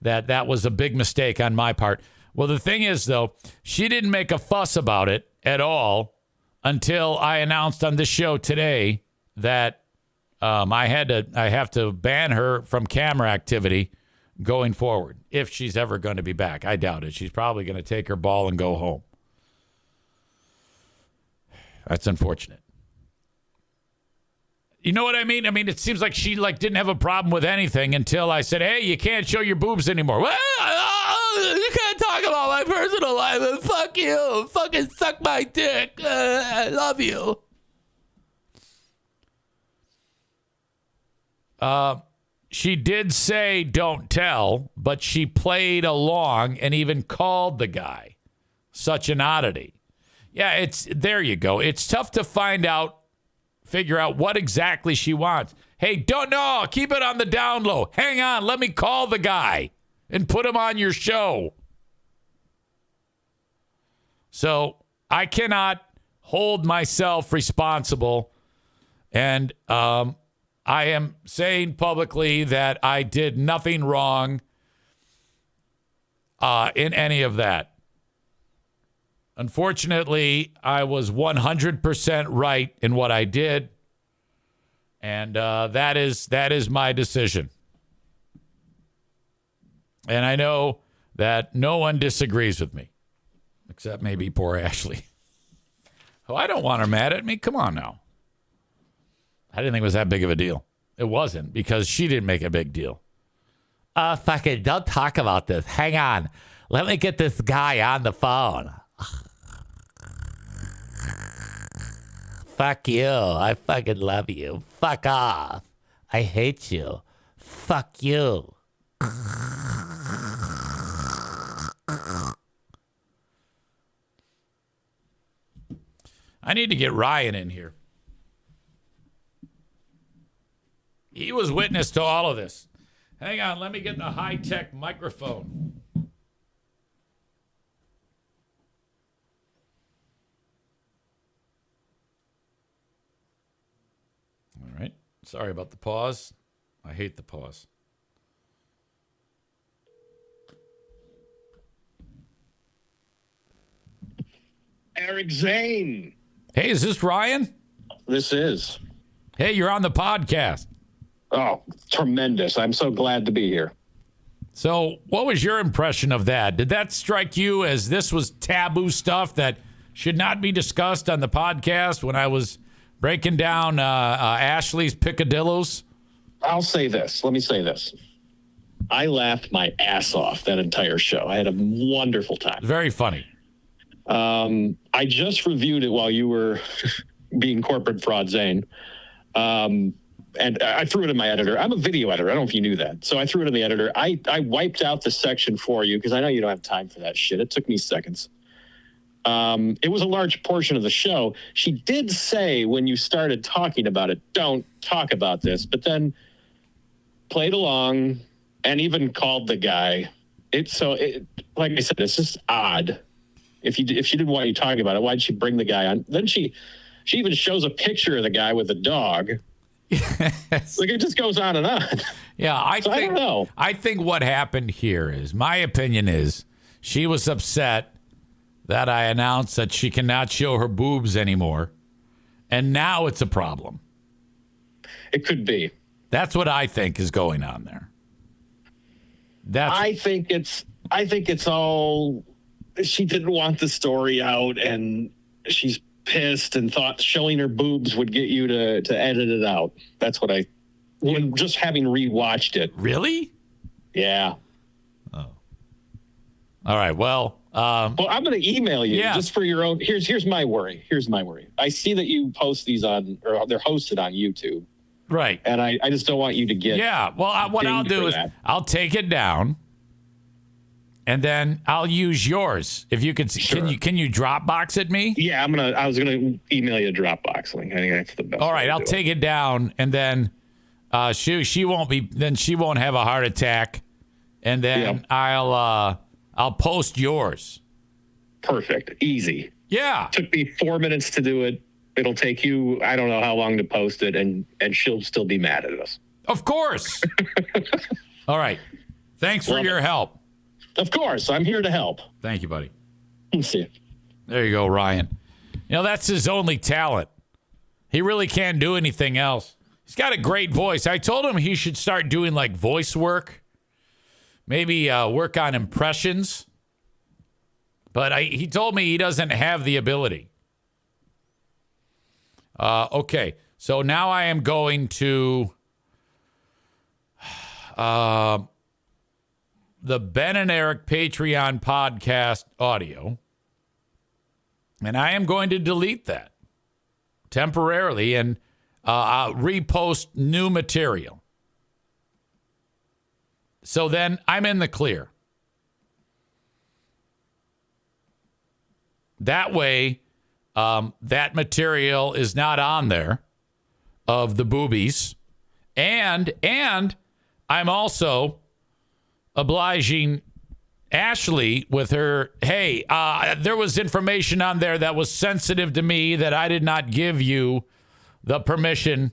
that was a big mistake on my part. Well, the thing is, though, she didn't make a fuss about it at all until I announced on this show today that I have to ban her from camera activity going forward if she's ever going to be back. I doubt it. She's probably going to take her ball and go home. That's unfortunate. You know what I mean? I mean, it seems like she didn't have a problem with anything until I said, hey, you can't show your boobs anymore. Well, you can't talk about my personal life. Fuck you. Fucking suck my dick. I love you. She did say don't tell, but she played along and even called the guy. Such an oddity. Yeah, there you go. It's tough to figure out what exactly she wants. Hey, don't know. Keep it on the down low. Hang on. Let me call the guy and put him on your show. So I cannot hold myself responsible. And I am saying publicly that I did nothing wrong in any of that. Unfortunately, I was 100% right in what I did, and that is my decision. And I know that no one disagrees with me, except maybe poor Ashley. Oh, I don't want her mad at me. Come on now. I didn't think it was that big of a deal. It wasn't, because she didn't make a big deal. Fucking don't talk about this. Hang on. Let me get this guy on the phone. Fuck you. I fucking love you. Fuck off. I hate you. Fuck you. I need to get Ryan in here. He was witness to all of this. Hang on, let me get the high-tech microphone. All right. Sorry about the pause. I hate the pause. Eric Zane. Hey, is this Ryan? This is. Hey, you're on the podcast. Oh, tremendous. I'm so glad to be here. So what was your impression of that? Did that strike you as this was taboo stuff that should not be discussed on the podcast when I was breaking down Ashley's picadillos? I'll say this. Let me say this. I laughed my ass off that entire show. I had a wonderful time. Very funny. I just reviewed it while you were being corporate fraud Zane. And I threw it in my editor. I'm a video editor. I don't know if you knew that. So I threw it in the editor. I wiped out the section for you because I know you don't have time for that shit. It took me seconds. It was a large portion of the show. She did say when you started talking about it, don't talk about this, but then played along and even called the guy. Like I said, it's just odd. If she didn't want you talking about it, why'd she bring the guy on? Then she even shows a picture of the guy with a dog. Yes. Like it just goes on and on. Yeah, I don't know. I think what happened here is, my opinion is, she was upset that I announced that she cannot show her boobs anymore, and now it's a problem. It could be. That's what I think is going on there. I think it's all, she didn't want the story out, and she's pissed and thought showing her boobs would get you to edit it out. That's what just having rewatched it. Really? Yeah. Oh. All right. Well, I'm going to email you just for your own. Here's my worry. I see that you post these they're hosted on YouTube. Right. And I just don't want you to get. Yeah. Well, what I'll do is I'll take it down, and then I'll use yours. If you could, sure. Can you Dropbox it me? Yeah, I was gonna email you a Dropbox link. I think that's the best. All right, I'll take it down, and then she won't have a heart attack, and then I'll post yours. Perfect, easy. Yeah, took me 4 minutes to do it. It'll take you, I don't know how long to post it, and she'll still be mad at us. Of course. All right. Thanks for your help. Of course, I'm here to help. Thank you, buddy. See you. There you go, Ryan. That's his only talent. He really can't do anything else. He's got a great voice. I told him he should start doing like voice work, maybe work on impressions. But he told me he doesn't have the ability. Okay, So now I am going to the Ben and Eric Patreon podcast audio, and I am going to delete that temporarily and repost new material. So then I'm in the clear. That way, that material is not on there of the boobies. And I'm also obliging Ashley with her, hey, there was information on there that was sensitive to me that I did not give you the permission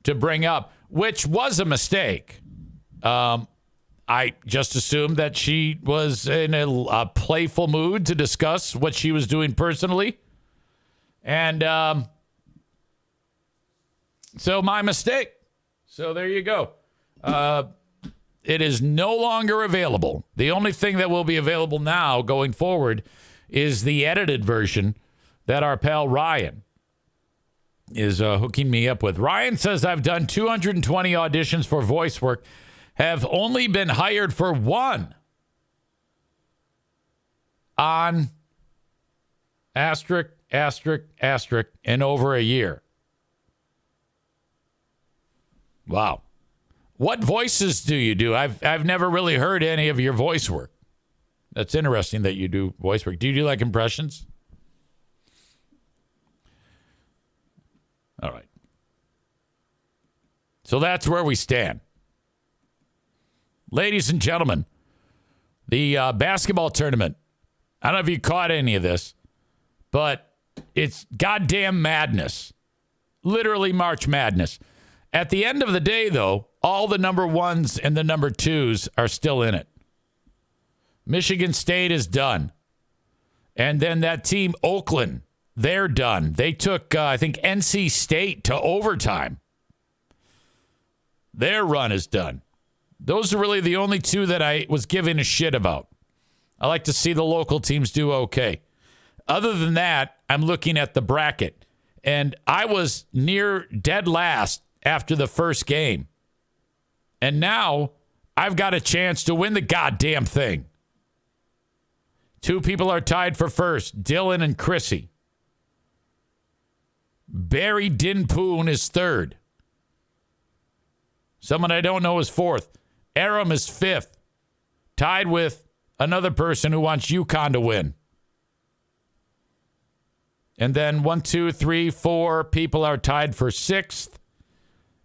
to bring up, which was a mistake. I just assumed that she was in a playful mood to discuss what she was doing personally. And so my mistake. So there you go. It is no longer available. The only thing that will be available now going forward is the edited version that our pal Ryan is hooking me up with. Ryan says, I've done 220 auditions for voice work, have only been hired for one on asterisk, asterisk, asterisk in over a year. Wow. What voices do you do? I've never really heard any of your voice work. That's interesting that you do voice work. Do you do like impressions? All right. So that's where we stand. Ladies and gentlemen, the basketball tournament. I don't know if you caught any of this, but it's goddamn madness. Literally March Madness. At the end of the day, though, all the number ones and the number twos are still in it. Michigan State is done. And then that team, Oakland, they're done. They took, I think, NC State to overtime. Their run is done. Those are really the only two that I was giving a shit about. I like to see the local teams do okay. Other than that, I'm looking at the bracket. And I was near dead last after the first game. And now I've got a chance to win the goddamn thing. Two people are tied for first, Dylan and Chrissy. Barry Dinpoon is third. Someone I don't know is fourth. Aram is fifth, tied with another person who wants UConn to win. And then 1, 2, 3, 4 people are tied for sixth.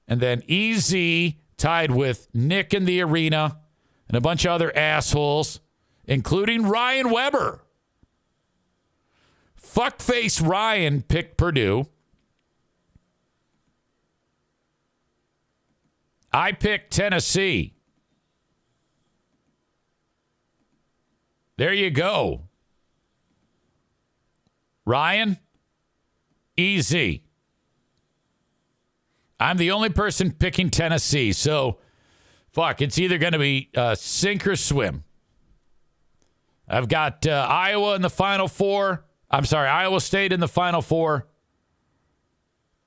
And then EZ tied with Nick in the arena and a bunch of other assholes, including Ryan Weber. Fuckface Ryan picked Purdue. I picked Tennessee. There you go. Ryan, easy. I'm the only person picking Tennessee, so fuck, it's either going to be sink or swim. I've got Iowa in the Final Four. I'm sorry, Iowa State in the Final Four.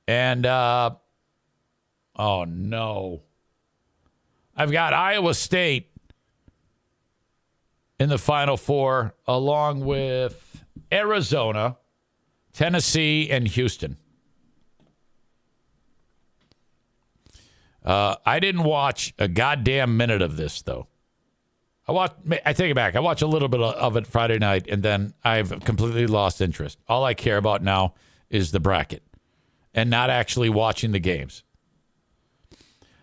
And, oh no. I've got Iowa State in the Final Four, along with Arizona, Tennessee, and Houston. I didn't watch a goddamn minute of this, though. I take it back. I watched a little bit of it Friday night, and then I've completely lost interest. All I care about now is the bracket and not actually watching the games.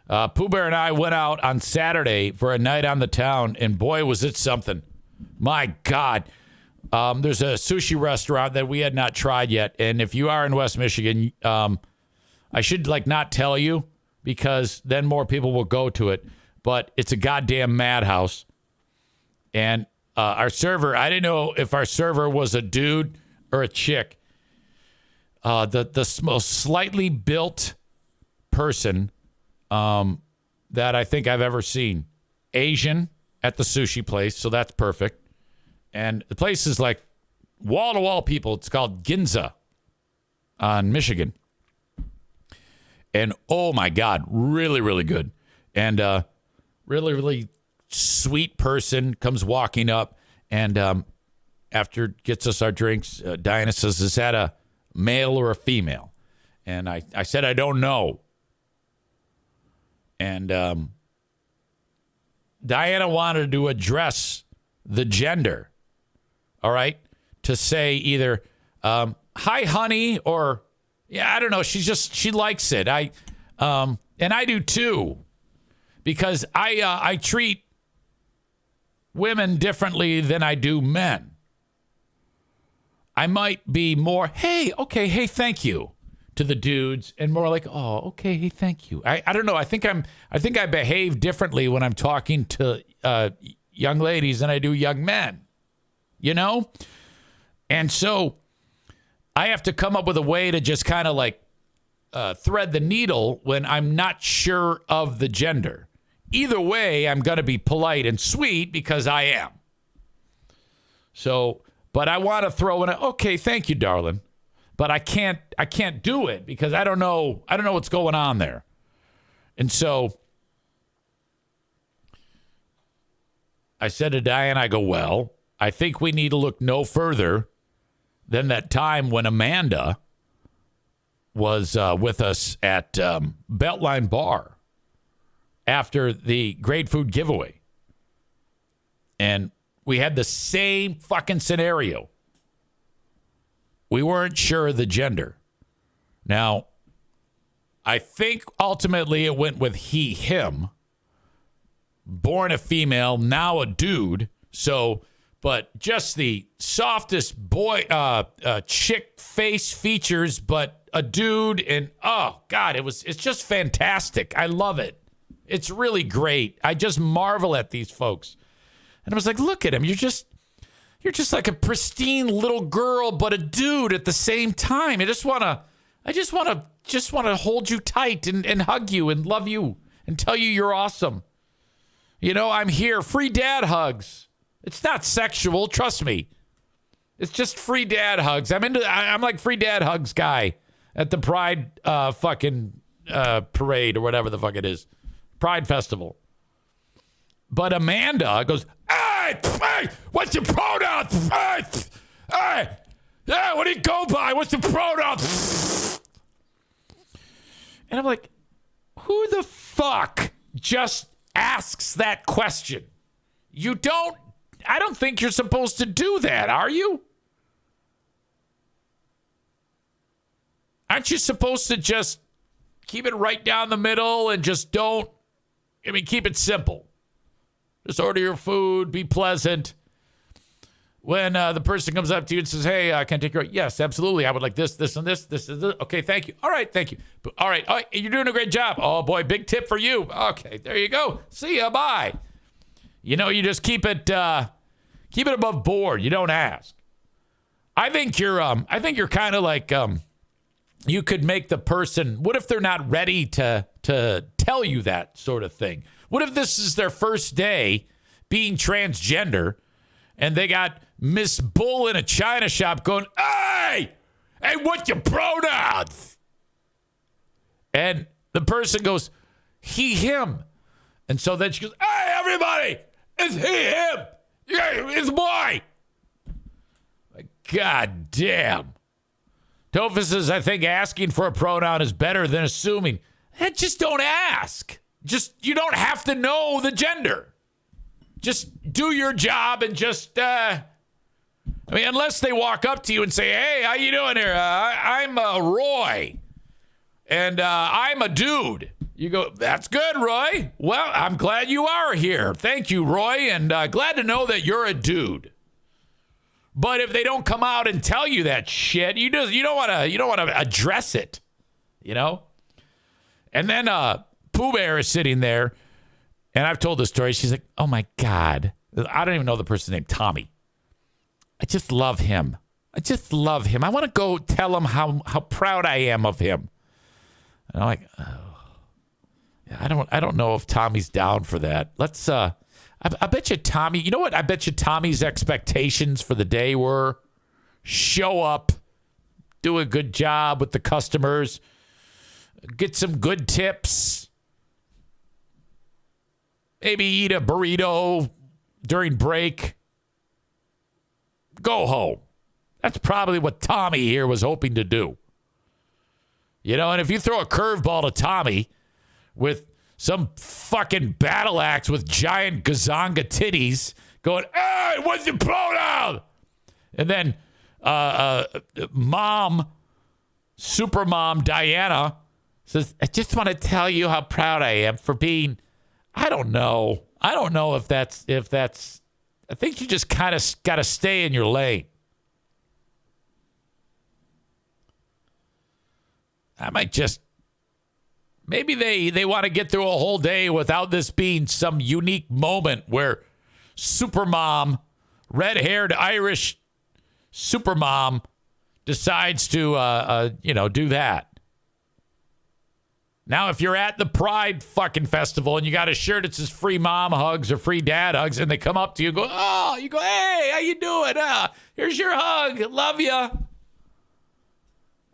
Pooh Bear and I went out on Saturday for a night on the town, and boy, was it something. My God. There's a sushi restaurant that we had not tried yet, and if you are in West Michigan, I should not tell you because then more people will go to it, but it's a goddamn madhouse. And our server, I didn't know if our server was a dude or a chick. The most slightly built person that I think I've ever seen. Asian at the sushi place, so that's perfect. And the place is like wall-to-wall people. It's called Ginza on Michigan. And oh my God, really, really good. And really, really sweet person comes walking up, and after gets us our drinks, Diana says, "Is that a male or a female?" And I said, "I don't know." And Diana wanted to address the gender, all right, to say either "Hi, honey," or yeah, I don't know. She likes it. And I do too, because I treat women differently than I do men. I might be more, hey, okay, hey, thank you to the dudes, and more like, oh, okay, hey, thank you. I don't know. I think I behave differently when I'm talking to young ladies than I do young men, you know? And so I have to come up with a way to just kind of like thread the needle when I'm not sure of the gender. Either way, I'm going to be polite and sweet because I am. So, but I want to throw in a, okay, thank you, darling. But I can't do it because I don't know what's going on there. And so I said to Diane, I go, well, I think we need to look no further than that time when Amanda was with us at Beltline Bar after the Great Food giveaway. And we had the same fucking scenario. We weren't sure of the gender. Now, I think ultimately it went with he, him. Born a female, now a dude. So, but just the softest boy, chick face features, but a dude. And oh God, it's just fantastic. I love it. It's really great. I just marvel at these folks. And I was like, look at him. You're just like a pristine little girl, but a dude at the same time. I just want to hold you tight and hug you and love you and tell you you're awesome. You know, I'm here. Free dad hugs. It's not sexual. Trust me. It's just free dad hugs. I'm like free dad hugs guy at the Pride parade or whatever the fuck it is. Pride Festival. But Amanda goes, hey, what's your pronoun? Hey, what do you go by? What's the pronoun? And I'm like, who the fuck just asks that question? I don't think you're supposed to do that, are you? Aren't you supposed to just keep it right down the middle and just keep it simple? Just order your food, be pleasant. When the person comes up to you and says, hey, can I take your... Yes, absolutely. I would like this, this, and this. This is this. Okay, thank you. All right, thank you. All right, you're doing a great job. Oh, boy, big tip for you. Okay, there you go. See ya, bye. You know, you just keep it above board. You don't ask. I think you're kind of like... you could make the person... What if they're not ready to tell you that sort of thing? What if this is their first day being transgender and they got Miss Bull in a china shop going, hey, what's your pronouns? And the person goes, he, him. And so then she goes, hey, everybody, it's he, him. Yeah, it's boy. God damn. Topher says, I think asking for a pronoun is better than assuming. Just don't ask. You don't have to know the gender. Just do your job and unless they walk up to you and say, hey, how you doing here? I'm Roy, and I'm a dude. You go, that's good, Roy. Well, I'm glad you are here. Thank you, Roy, and glad to know that you're a dude. But if they don't come out and tell you that shit, you don't want to address it, you know? And then Pooh Bear is sitting there, and I've told this story. She's like, oh, my God. I don't even know the person's name, Tommy. I just love him. I want to go tell him how proud I am of him. And I'm like, oh, yeah, I don't know if Tommy's down for that. Let's, I bet you Tommy, you know what? I bet you Tommy's expectations for the day were show up, do a good job with the customers, get some good tips. Maybe eat a burrito during break. Go home. That's probably what Tommy here was hoping to do. You know, and if you throw a curveball to Tommy with some fucking battle axe with giant gazonga titties going, hey, what's the pronoun? And then super mom Diana says, I just want to tell you how proud I am for being, I don't know if that's, I think you just kind of got to stay in your lane. I might just, maybe they want to get through a whole day without this being some unique moment where supermom, red-haired Irish supermom decides to, do that. Now, if you're at the Pride fucking festival and you got a shirt that says free mom hugs or free dad hugs, and they come up to you and go, hey, how you doing? Here's your hug. Love you.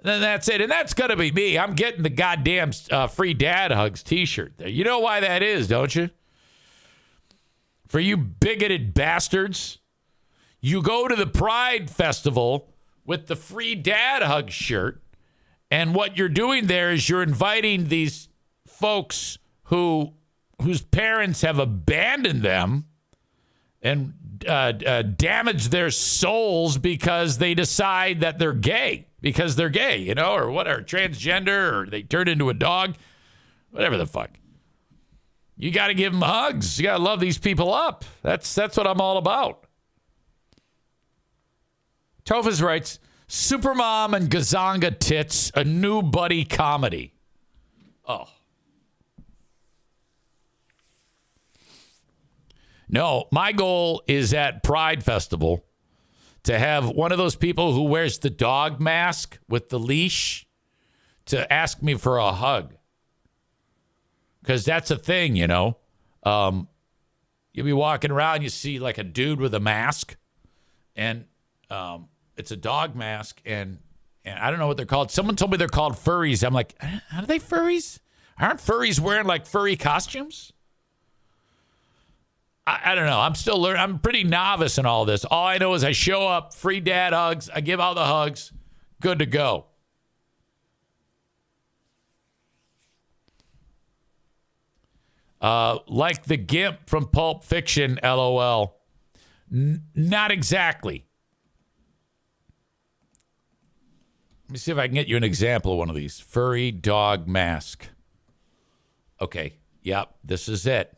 Then that's it. And that's going to be me. I'm getting the goddamn free dad hugs t-shirt there. You know why that is, don't you? For you bigoted bastards. You go to the Pride Festival with the free dad hug shirt. And what you're doing there is you're inviting these folks whose parents have abandoned them and damaged their souls because they decide that they're gay. Because they're gay, or whatever, transgender, or they turn into a dog, whatever the fuck. You got to give them hugs. You got to love these people up. That's what I'm all about. Tophus writes, Supermom and Gazonga Tits, a new buddy comedy. Oh. No, my goal is at Pride Festival to have one of those people who wears the dog mask with the leash to ask me for a hug. Because that's a thing, You'll be walking around, you see like a dude with a mask, and it's a dog mask, and I don't know what they're called. Someone told me they're called furries. I'm like, are they furries? Aren't furries wearing like furry costumes? I don't know. I'm still learning. I'm pretty novice in all this. All I know is I show up, free dad hugs. I give out the hugs. Good to go. Like the Gimp from Pulp Fiction, LOL. Not exactly. Let me see if I can get you an example of one of these. Furry dog mask. Okay. Yep. This is it.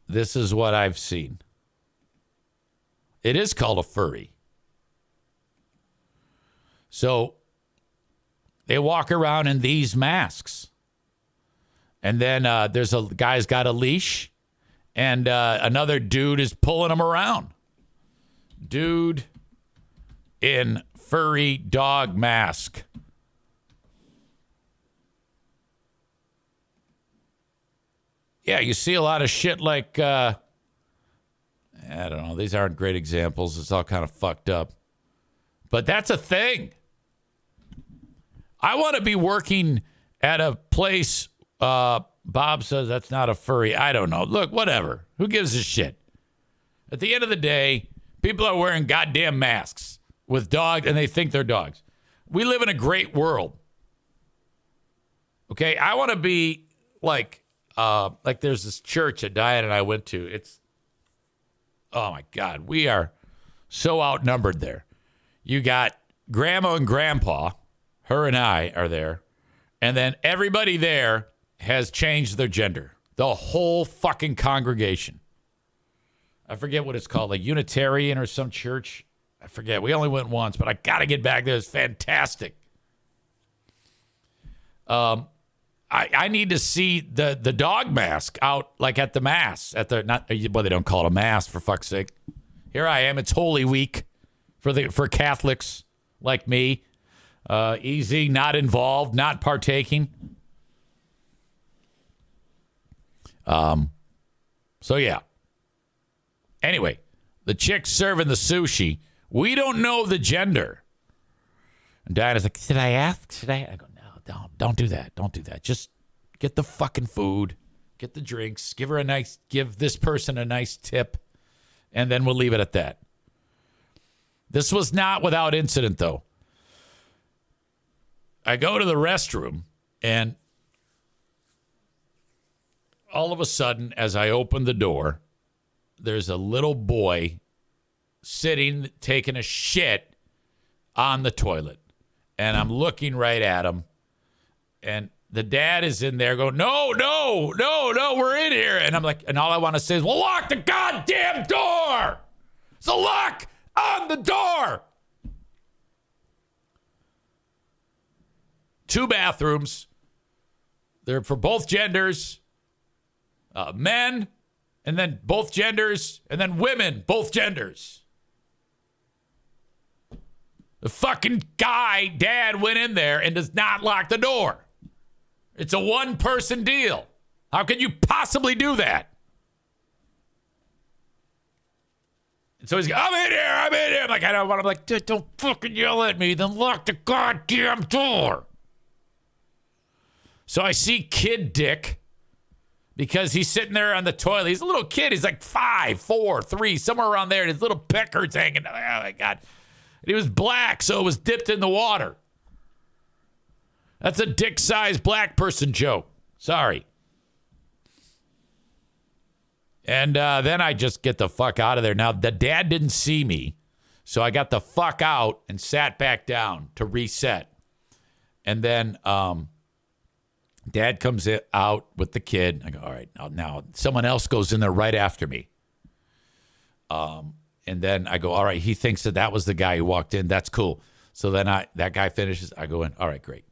This is what I've seen. It is called a furry. So they walk around in these masks. And then there's a guy's got a leash, and another dude is pulling him around. Dude in furry dog mask. Yeah, you see a lot of shit like, I don't know. These aren't great examples. It's all kind of fucked up. But that's a thing. I want to be working at a place. Bob says that's not a furry. I don't know. Look, whatever. Who gives a shit? At the end of the day, people are wearing goddamn masks with dogs, and they think they're dogs. We live in a great world. Okay, I want to be like there's this church that Diane and I went to. It's, oh my God, we are so outnumbered there. You got grandma and grandpa, her and I are there, and then everybody there has changed their gender. The whole fucking congregation. I forget what it's called, like Unitarian or some church. I forget. We only went once, but I got to get back there. It's fantastic. I need to see the dog mask out, like at the mass, at the, not, well, they don't call it a mass, for fuck's sake. Here I am. It's Holy Week for Catholics like me. Easy, not involved, not partaking. So yeah. Anyway, the chick serving the sushi, we don't know the gender. And Diana's like, should I ask? I go, no. don't do that. Don't do that. Just get the fucking food, get the drinks, give this person a nice tip, and then we'll leave it at that. This was not without incident, though. I go to the restroom, and all of a sudden, as I open the door, there's a little boy sitting, taking a shit on the toilet. And I'm looking right at him. And the dad is in there going, no, we're in here. And I'm like, and all I want to say is, well, lock the goddamn door. It's a lock on the door. 2 bathrooms. They're for both genders. Men, and then both genders, and then women, both genders. The fucking dad went in there and does not lock the door. It's a one-person deal. How can you possibly do that? And so he's like, I'm in here. I'm like, I don't want to. I'm like, don't fucking yell at me. Then lock the goddamn door. So I see Kid Dick, because he's sitting there on the toilet. He's a little kid. He's like 5, 4, 3, somewhere around there. And his little pecker's hanging. Oh, my God. And he was black, so it was dipped in the water. That's a dick-sized black person joke. Sorry. And then I just get the fuck out of there. Now, the dad didn't see me, so I got the fuck out and sat back down to reset. And then dad comes out with the kid. I go, all right, now someone else goes in there right after me. And then I go, all right, he thinks that was the guy who walked in. That's cool. So then that guy finishes. I go in. All right, great.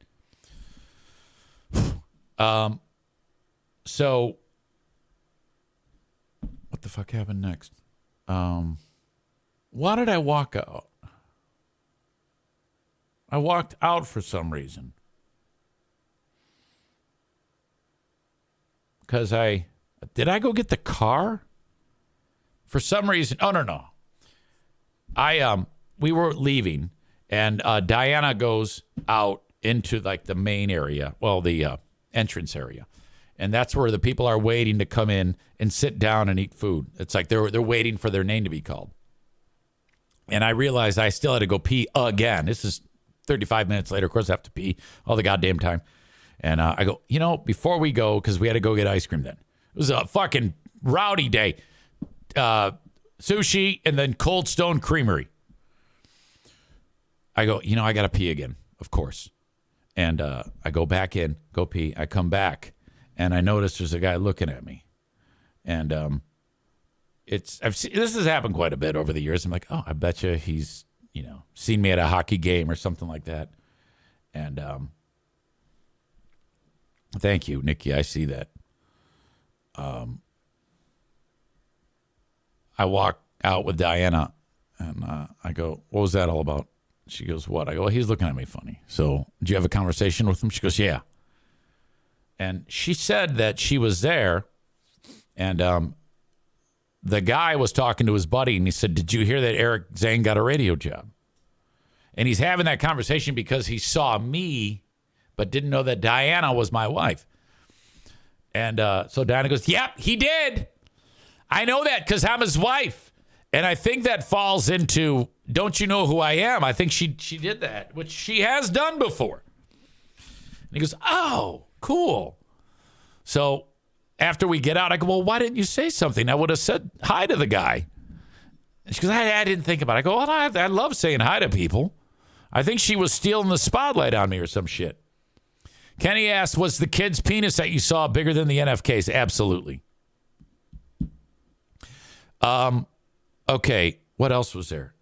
So what the fuck happened next? Why did I walk out? I walked out for some reason. Because did I go get the car? For some reason, oh, no. We were leaving, and Diana goes out into like the main area, well, the entrance area, and that's where the people are waiting to come in and sit down and eat food. It's like they're waiting for their name to be called. And I realized I still had to go pee again. This is 35 minutes later. Of course, I have to pee all the goddamn time. And I go, before we go, because we had to go get ice cream then. It was a fucking rowdy day. Sushi and then Cold Stone Creamery. I go, I got to pee again, of course. And I go back in, go pee. I come back, and I notice there's a guy looking at me. And this has happened quite a bit over the years. I'm like, oh, I bet you he's, seen me at a hockey game or something like that. And thank you, Nikki. I see that. I walk out with Diana, and I go, what was that all about? She goes, what? I go, well, he's looking at me funny. So, did you have a conversation with him? She goes, yeah. And she said that she was there, and the guy was talking to his buddy, and he said, did you hear that Eric Zane got a radio job? And he's having that conversation because he saw me, but didn't know that Diana was my wife. And so Diana goes, yep, he did. I know that because I'm his wife. And I think that falls into, don't you know who I am? I think she did that, which she has done before. And he goes, oh, cool. So after we get out, I go, well, why didn't you say something? I would have said hi to the guy. And she goes, I didn't think about it. I go, well, I love saying hi to people. I think she was stealing the spotlight on me or some shit. Kenny asked, was the kid's penis that you saw bigger than the NFK's? Absolutely. Okay, what else was there?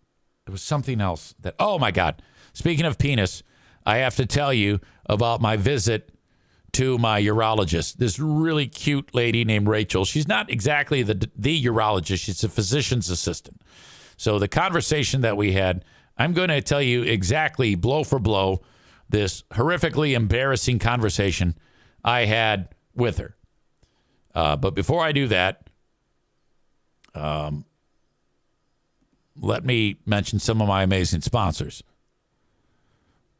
There was something else that, oh my God. Speaking of penis, I have to tell you about my visit to my urologist. This really cute lady named Rachel. She's not exactly the urologist. She's a physician's assistant. So the conversation that we had, I'm going to tell you exactly blow for blow this horrifically embarrassing conversation I had with her. But before I do that, let me mention some of my amazing sponsors.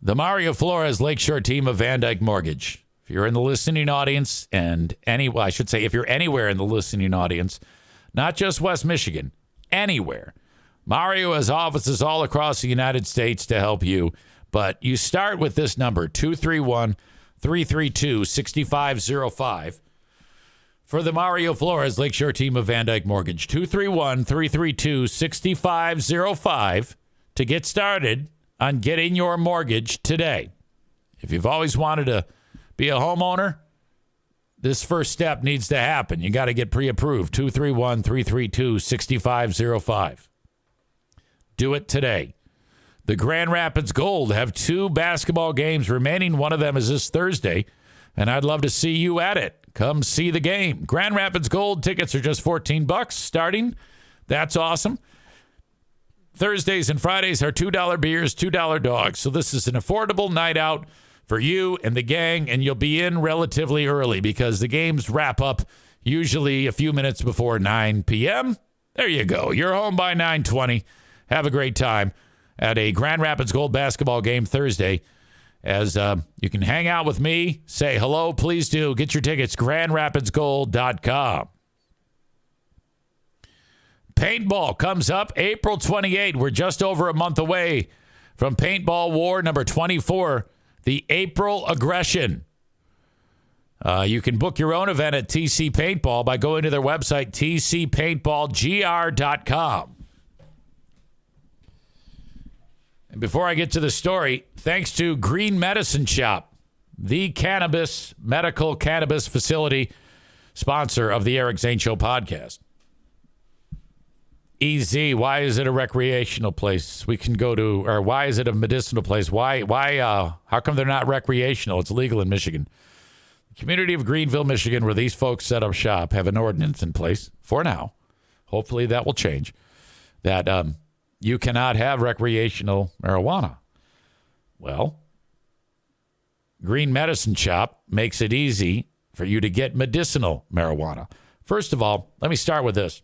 The Mario Flores Lakeshore team of Van Dyke Mortgage. If you're in the listening audience and I should say if you're anywhere in the listening audience, not just West Michigan, anywhere. Mario has offices all across the United States to help you. But you start with this number, 231-332-6505. For the Mario Flores Lakeshore team of Van Dyke Mortgage, 231-332-6505 to get started on getting your mortgage today. If you've always wanted to be a homeowner, this first step needs to happen. You got to get pre-approved, 231-332-6505. Do it today. The Grand Rapids Gold have 2 basketball games remaining. One of them is this Thursday, and I'd love to see you at it. Come see the game. Grand Rapids Gold tickets are just $14 starting. That's awesome. Thursdays and Fridays are $2 beers, $2 dogs. So this is an affordable night out for you and the gang, and you'll be in relatively early because the games wrap up usually a few minutes before 9 p.m. There you go. You're home by 9:20. Have a great time at a Grand Rapids Gold basketball game Thursday. As you can hang out with me, say hello, please do. Get your tickets, grandrapidsgold.com. Paintball comes up April 28. We're just over a month away from Paintball War number 24, the April Aggression. You can book your own event at TC Paintball by going to their website, tcpaintballgr.com. And before I get to the story, thanks to Green Medicine Shop, the medical cannabis facility sponsor of the Eric Zane Show podcast. EZ, why is it a recreational place we can go to, or why is it a medicinal place? How come they're not recreational? It's legal in Michigan. The community of Greenville, Michigan, where these folks set up shop, have an ordinance in place for now. Hopefully that will change. That you cannot have recreational marijuana. Well, Green Medicine Shop makes it easy for you to get medicinal marijuana. First of all, let me start with this.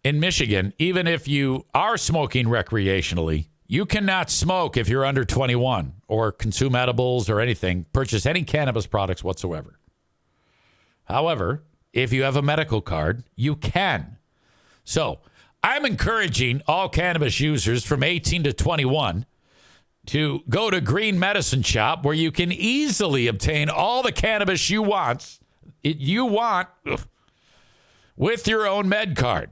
In Michigan, even if you are smoking recreationally, you cannot smoke if you're under 21 or consume edibles or anything, purchase any cannabis products whatsoever. However, if you have a medical card, you can. So I'm encouraging all cannabis users from 18 to 21 to go to Green Medicine Shop, where you can easily obtain all the cannabis you want with your own med card.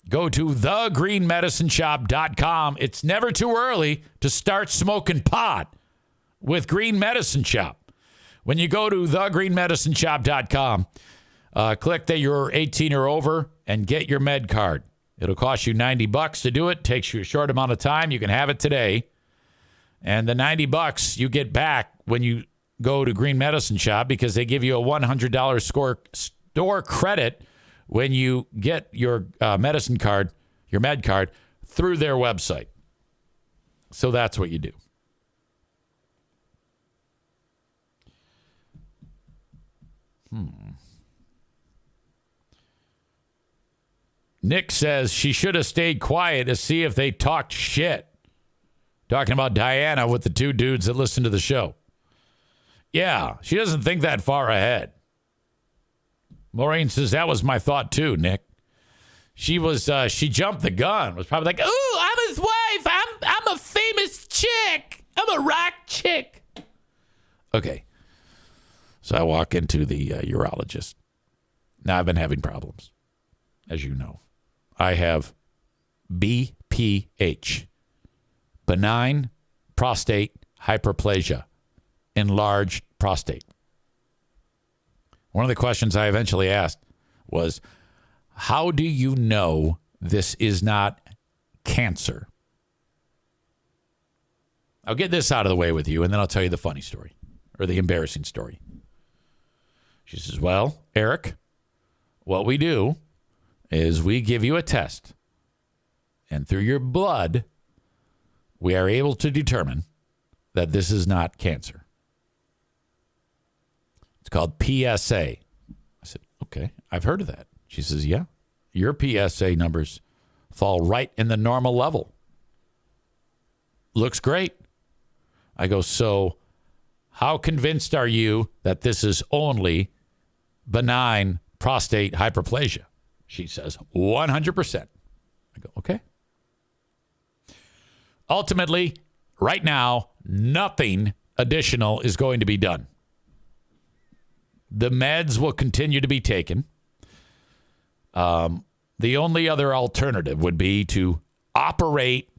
Go to thegreenmedicineshop.com. It's never too early to start smoking pot with Green Medicine Shop. When you go to thegreenmedicineshop.com, click that you're 18 or over and get your med card. It'll cost you $90 to do it. Takes you a short amount of time. You can have it today. And the $90 you get back when you go to Green Medicine Shop, because they give you a $100 store credit when you get your medicine card, your med card, through their website. So that's what you do. Nick says she should have stayed quiet to see if they talked shit. Talking about Diana with the 2 dudes that listen to the show. Yeah, she doesn't think that far ahead. Maureen says that was my thought too, Nick. She jumped the gun. Was probably like, "Ooh, I'm his wife. I'm a famous chick. I'm a rock chick." Okay. So I walk into the urologist. Now I've been having problems, as you know. I have BPH, benign prostate hyperplasia, enlarged prostate. One of the questions I eventually asked was, how do you know this is not cancer? I'll get this out of the way with you, and then I'll tell you the funny story, or the embarrassing story. She says, well, Eric, what we do is we give you a test, and through your blood, we are able to determine that this is not cancer. It's called PSA. I said, okay, I've heard of that. She says, yeah, your PSA numbers fall right in the normal level. looks great. I go, so how convinced are you that this is only benign prostate hyperplasia? She says, 100%. I go, okay. Ultimately, right now, nothing additional is going to be done. The meds will continue to be taken. The only other alternative would be to operate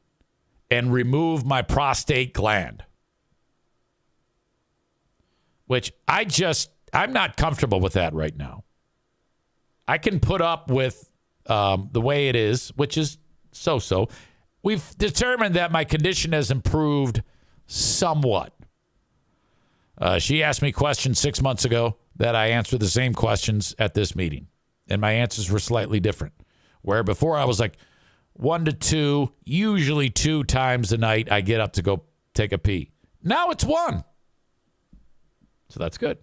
and remove my prostate gland, which I'm not comfortable with that right now. I can put up with the way it is, which is so-so. We've determined that my condition has improved somewhat. She asked me questions 6 months ago that I answered the same questions at this meeting, and my answers were slightly different. Where before I was like 1 to 2, usually 2 times a night I get up to go take a pee. Now it's 1. So that's good.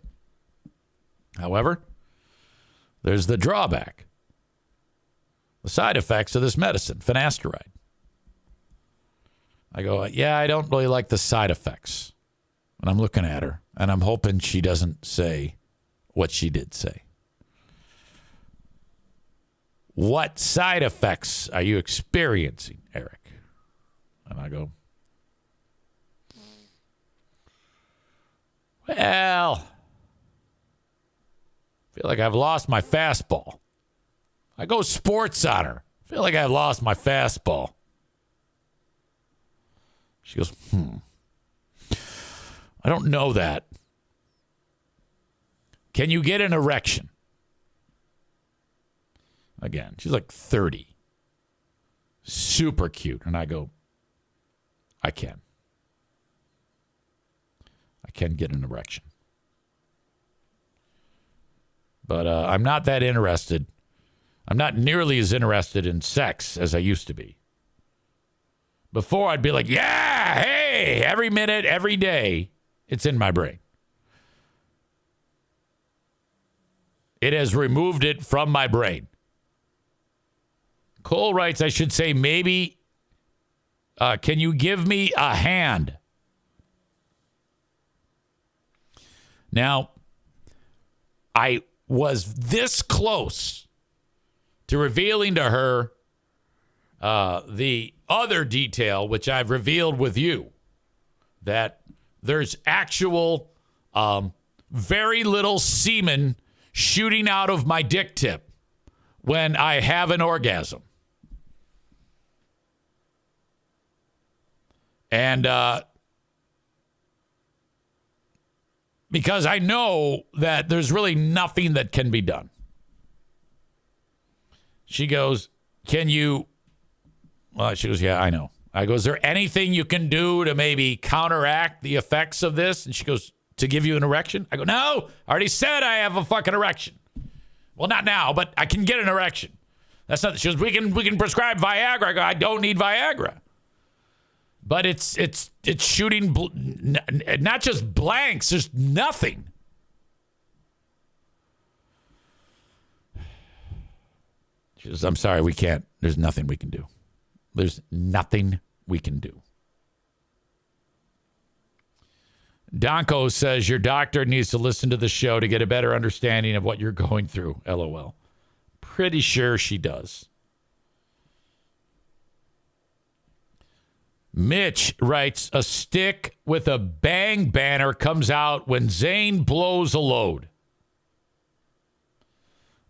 However, there's the drawback. The side effects of this medicine, finasteride. I go, yeah, I don't really like the side effects. And I'm looking at her, and I'm hoping she doesn't say what she did say. What side effects are you experiencing, Eric? And I go, well, I feel like I've lost my fastball. I go sports on her. I feel like I've lost my fastball. She goes, I don't know that. Can you get an erection? Again, she's like 30. Super cute. And I go, I can. I can get an erection. But I'm not that interested. I'm not nearly as interested in sex as I used to be. Before, I'd be like, yeah, hey, every minute, every day, it's in my brain. It has removed it from my brain. Cole writes, I should say, maybe, can you give me a hand? Now, I was this close to revealing to her the other detail, which I've revealed with you, that there's actual very little semen shooting out of my dick tip when I have an orgasm. And because I know that there's really nothing that can be done. She goes, can you... Well, she goes, yeah, I know. I go, is there anything you can do to maybe counteract the effects of this? And she goes, to give you an erection? I go, no, I already said I have a fucking erection. Well, not now, but I can get an erection. That's not, she goes, we can prescribe Viagra. I go, I don't need Viagra. But it's shooting not just blanks, there's nothing. She goes, I'm sorry, we can't. There's nothing we can do. There's nothing we can do. Donko says your doctor needs to listen to the show to get a better understanding of what you're going through. LOL. Pretty sure she does. Mitch writes, a stick with a bang banner comes out when Zane blows a load.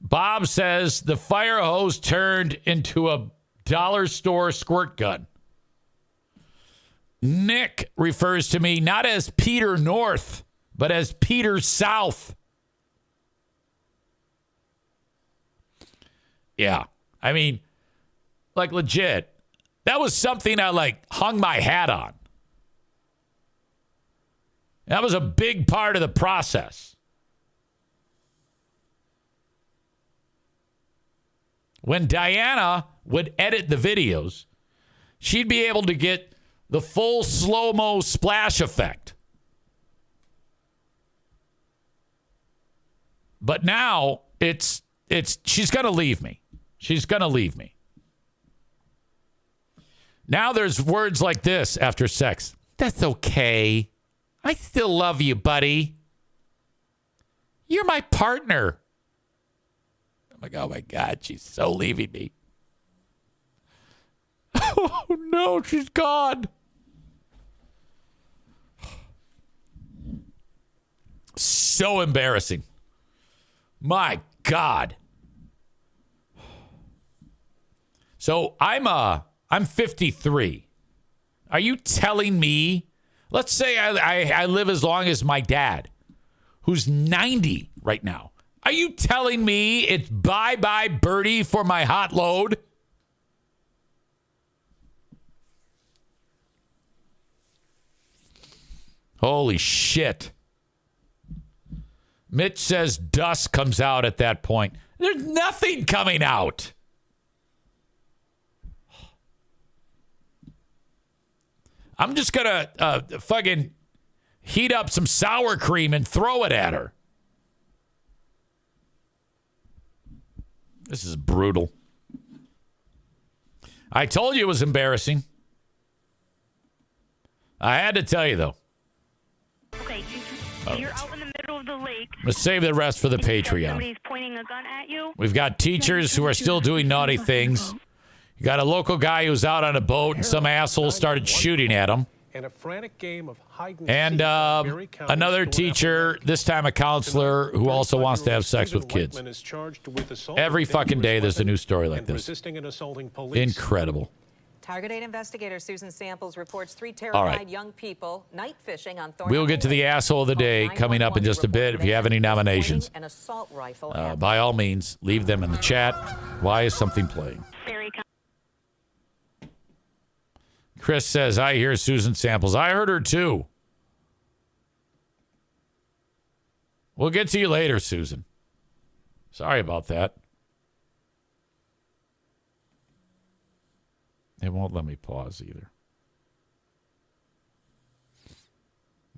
Bob says the fire hose turned into a dollar store squirt gun. Nick refers to me not as Peter North, but as Peter South. Yeah. I mean, like legit. That was something I like hung my hat on. That was a big part of the process. When Diana would edit the videos, she'd be able to get the full slow-mo splash effect. But now it's she's going to leave me. She's going to leave me. Now there's words like this after sex. That's okay. I still love you, buddy. You're my partner. I'm like, oh my God, she's so leaving me. Oh no, she's gone. So embarrassing. My God. So I'm 53. Are you telling me, let's say I live as long as my dad, who's 90 right now. Are you telling me it's bye-bye birdie for my hot load? Holy shit. Mitch says dust comes out at that point. There's nothing coming out. I'm just going to fucking heat up some sour cream and throw it at her. This is brutal. I told you it was embarrassing. I had to tell you, though. Okay, you're out in the middle of the lake. Let's save the rest for the Patreon. Somebody's pointing a gun at you. We've got teachers who are still doing naughty things. You got a local guy who's out on a boat and some asshole started shooting at him. And a frantic game of hide and And another teacher, this time a counselor, who also wants to have sex with kids. Every fucking day there's a new story like this. Incredible. Target 8 investigator Susan Samples reports 3 terrified young people night fishing on Thorn. We'll get to the asshole of the day coming up in just a bit. If you have any nominations, An assault rifle by all means, leave them in the chat. Why is something playing? Chris says, I hear Susan Samples. I heard her too. We'll get to you later, Susan. Sorry about that. It won't let me pause either.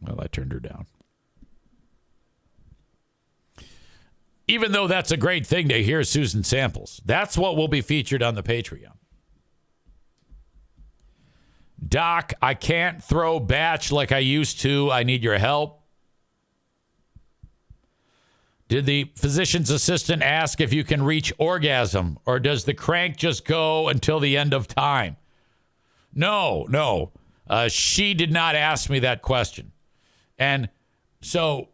Well, I turned her down. Even though that's a great thing to hear Susan Samples, that's what will be featured on the Patreon. Doc, I can't throw batch like I used to. I need your help. Did the physician's assistant ask if you can reach orgasm, or does the crank just go until the end of time? No. She did not ask me that question. And so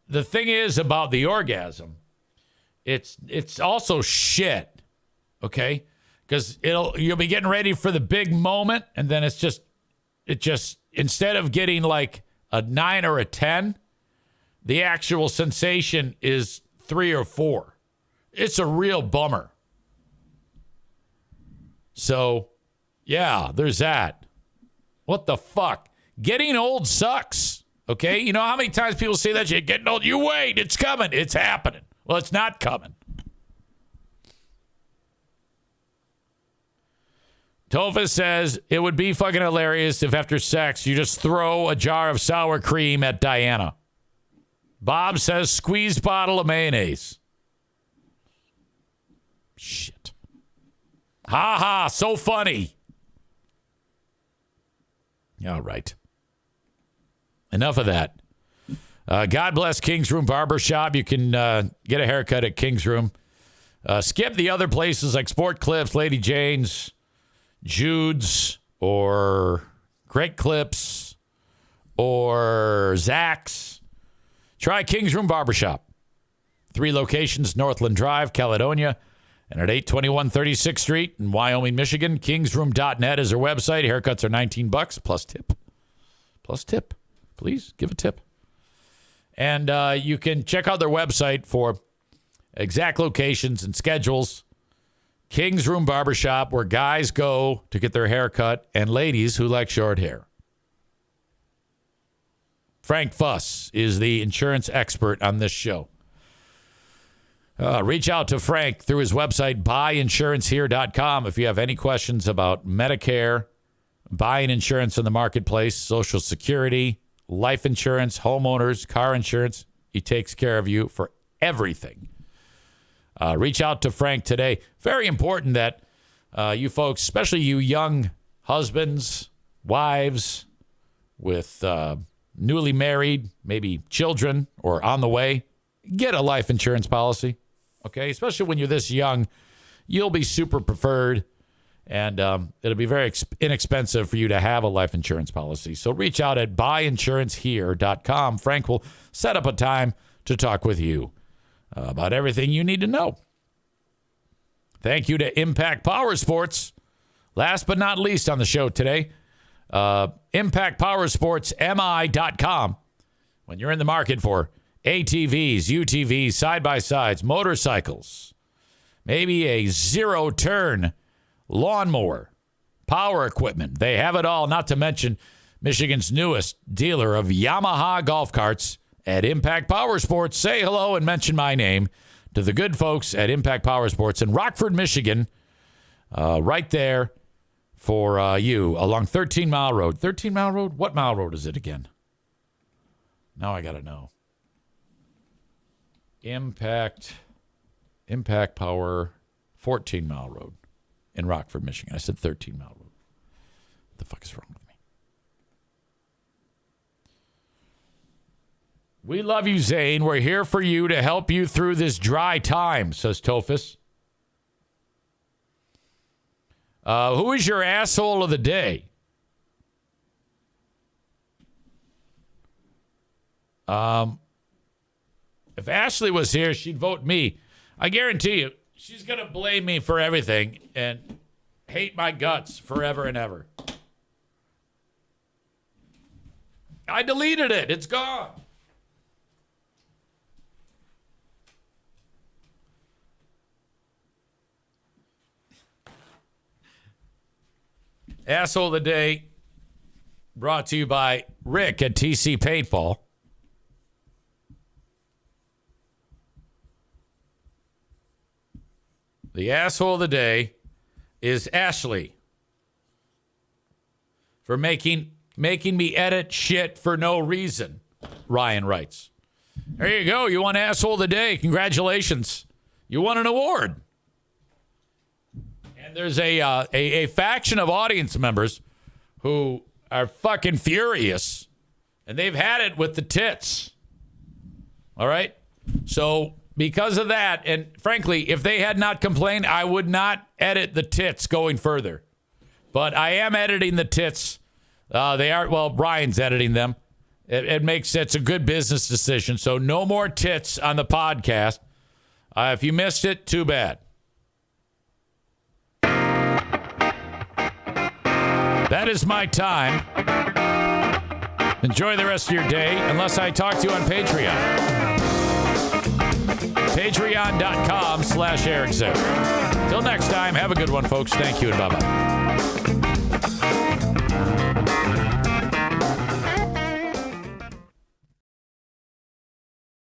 the thing is about the orgasm, it's also shit, okay? Because you'll be getting ready for the big moment, and then it just instead of getting like a 9 or a 10, the actual sensation is 3 or 4. It's a real bummer. So, yeah, there's that. What the fuck? Getting old sucks. Okay? You know how many times people say that? You're getting old. You wait. It's coming. It's happening. Well, it's not coming. Topher says, it would be fucking hilarious if after sex you just throw a jar of sour cream at Diana. Bob says, squeezed bottle of mayonnaise. Shit. Ha ha, so funny. All right. Enough of that. God bless King's Room Barbershop. You can get a haircut at King's Room. Skip the other places like Sport Clips, Lady Jane's, Jude's, or Great Clips, or Zach's. Try King's Room Barbershop. 3 locations, Northland Drive, Caledonia, and at 821 36th Street in Wyoming, Michigan. Kingsroom.net is their website. Haircuts are $19 plus tip. Plus tip. Please give a tip. And you can check out their website for exact locations and schedules. King's Room Barbershop, where guys go to get their hair cut, and ladies who like short hair. Frank Fuss is the insurance expert on this show. Reach out to Frank through his website, buyinsurancehere.com, if you have any questions about Medicare, buying insurance in the marketplace, Social Security, life insurance, homeowners, car insurance. He takes care of you for everything. Reach out to Frank today. Very important that you folks, especially you young husbands, wives, with newly married, maybe children or on the way, get a life insurance policy. Okay, especially when you're this young, you'll be super preferred, and it'll be very inexpensive for you to have a life insurance policy. So reach out at buyinsurancehere.com. Frank will set up a time to talk with you about everything you need to know. Thank you to Impact Power Sports. Last but not least on the show today, ImpactPowerSportsMI.com. When you're in the market for ATVs, UTVs, side-by-sides, motorcycles, maybe a zero-turn lawnmower, power equipment. They have it all, not to mention Michigan's newest dealer of Yamaha golf carts at Impact Power Sports. Say hello and mention my name to the good folks at Impact Power Sports in Rockford, Michigan, right there for you along 13 Mile Road. 13 Mile Road? What mile road is it again? Now I got to know. Impact Power, 14 Mile Road in Rockford, Michigan. I said 13 Mile Road. What the fuck is wrong with me? We love you, Zane. We're here for you to help you through this dry time, says Tophus. Who is your asshole of the day? If Ashley was here, she'd vote me. I guarantee you, she's going to blame me for everything and hate my guts forever and ever. I deleted it. It's gone. Asshole of the day brought to you by Rick at TC Paintball. The asshole of the day is Ashley for making me edit shit for no reason, Ryan writes. There you go. You won asshole of the day. Congratulations. You won an award. And there's a faction of audience members who are fucking furious, and they've had it with the tits. All right? So because of that, and frankly, if they had not complained, I would not edit the tits going further. But I am editing the tits. Brian's editing them. It's a good business decision. So no more tits on the podcast. If you missed it, too bad. That is my time. Enjoy the rest of your day, unless I talk to you on Patreon. Patreon.com/Eric Zane. Till next time, have a good one, folks. Thank you, and bye-bye.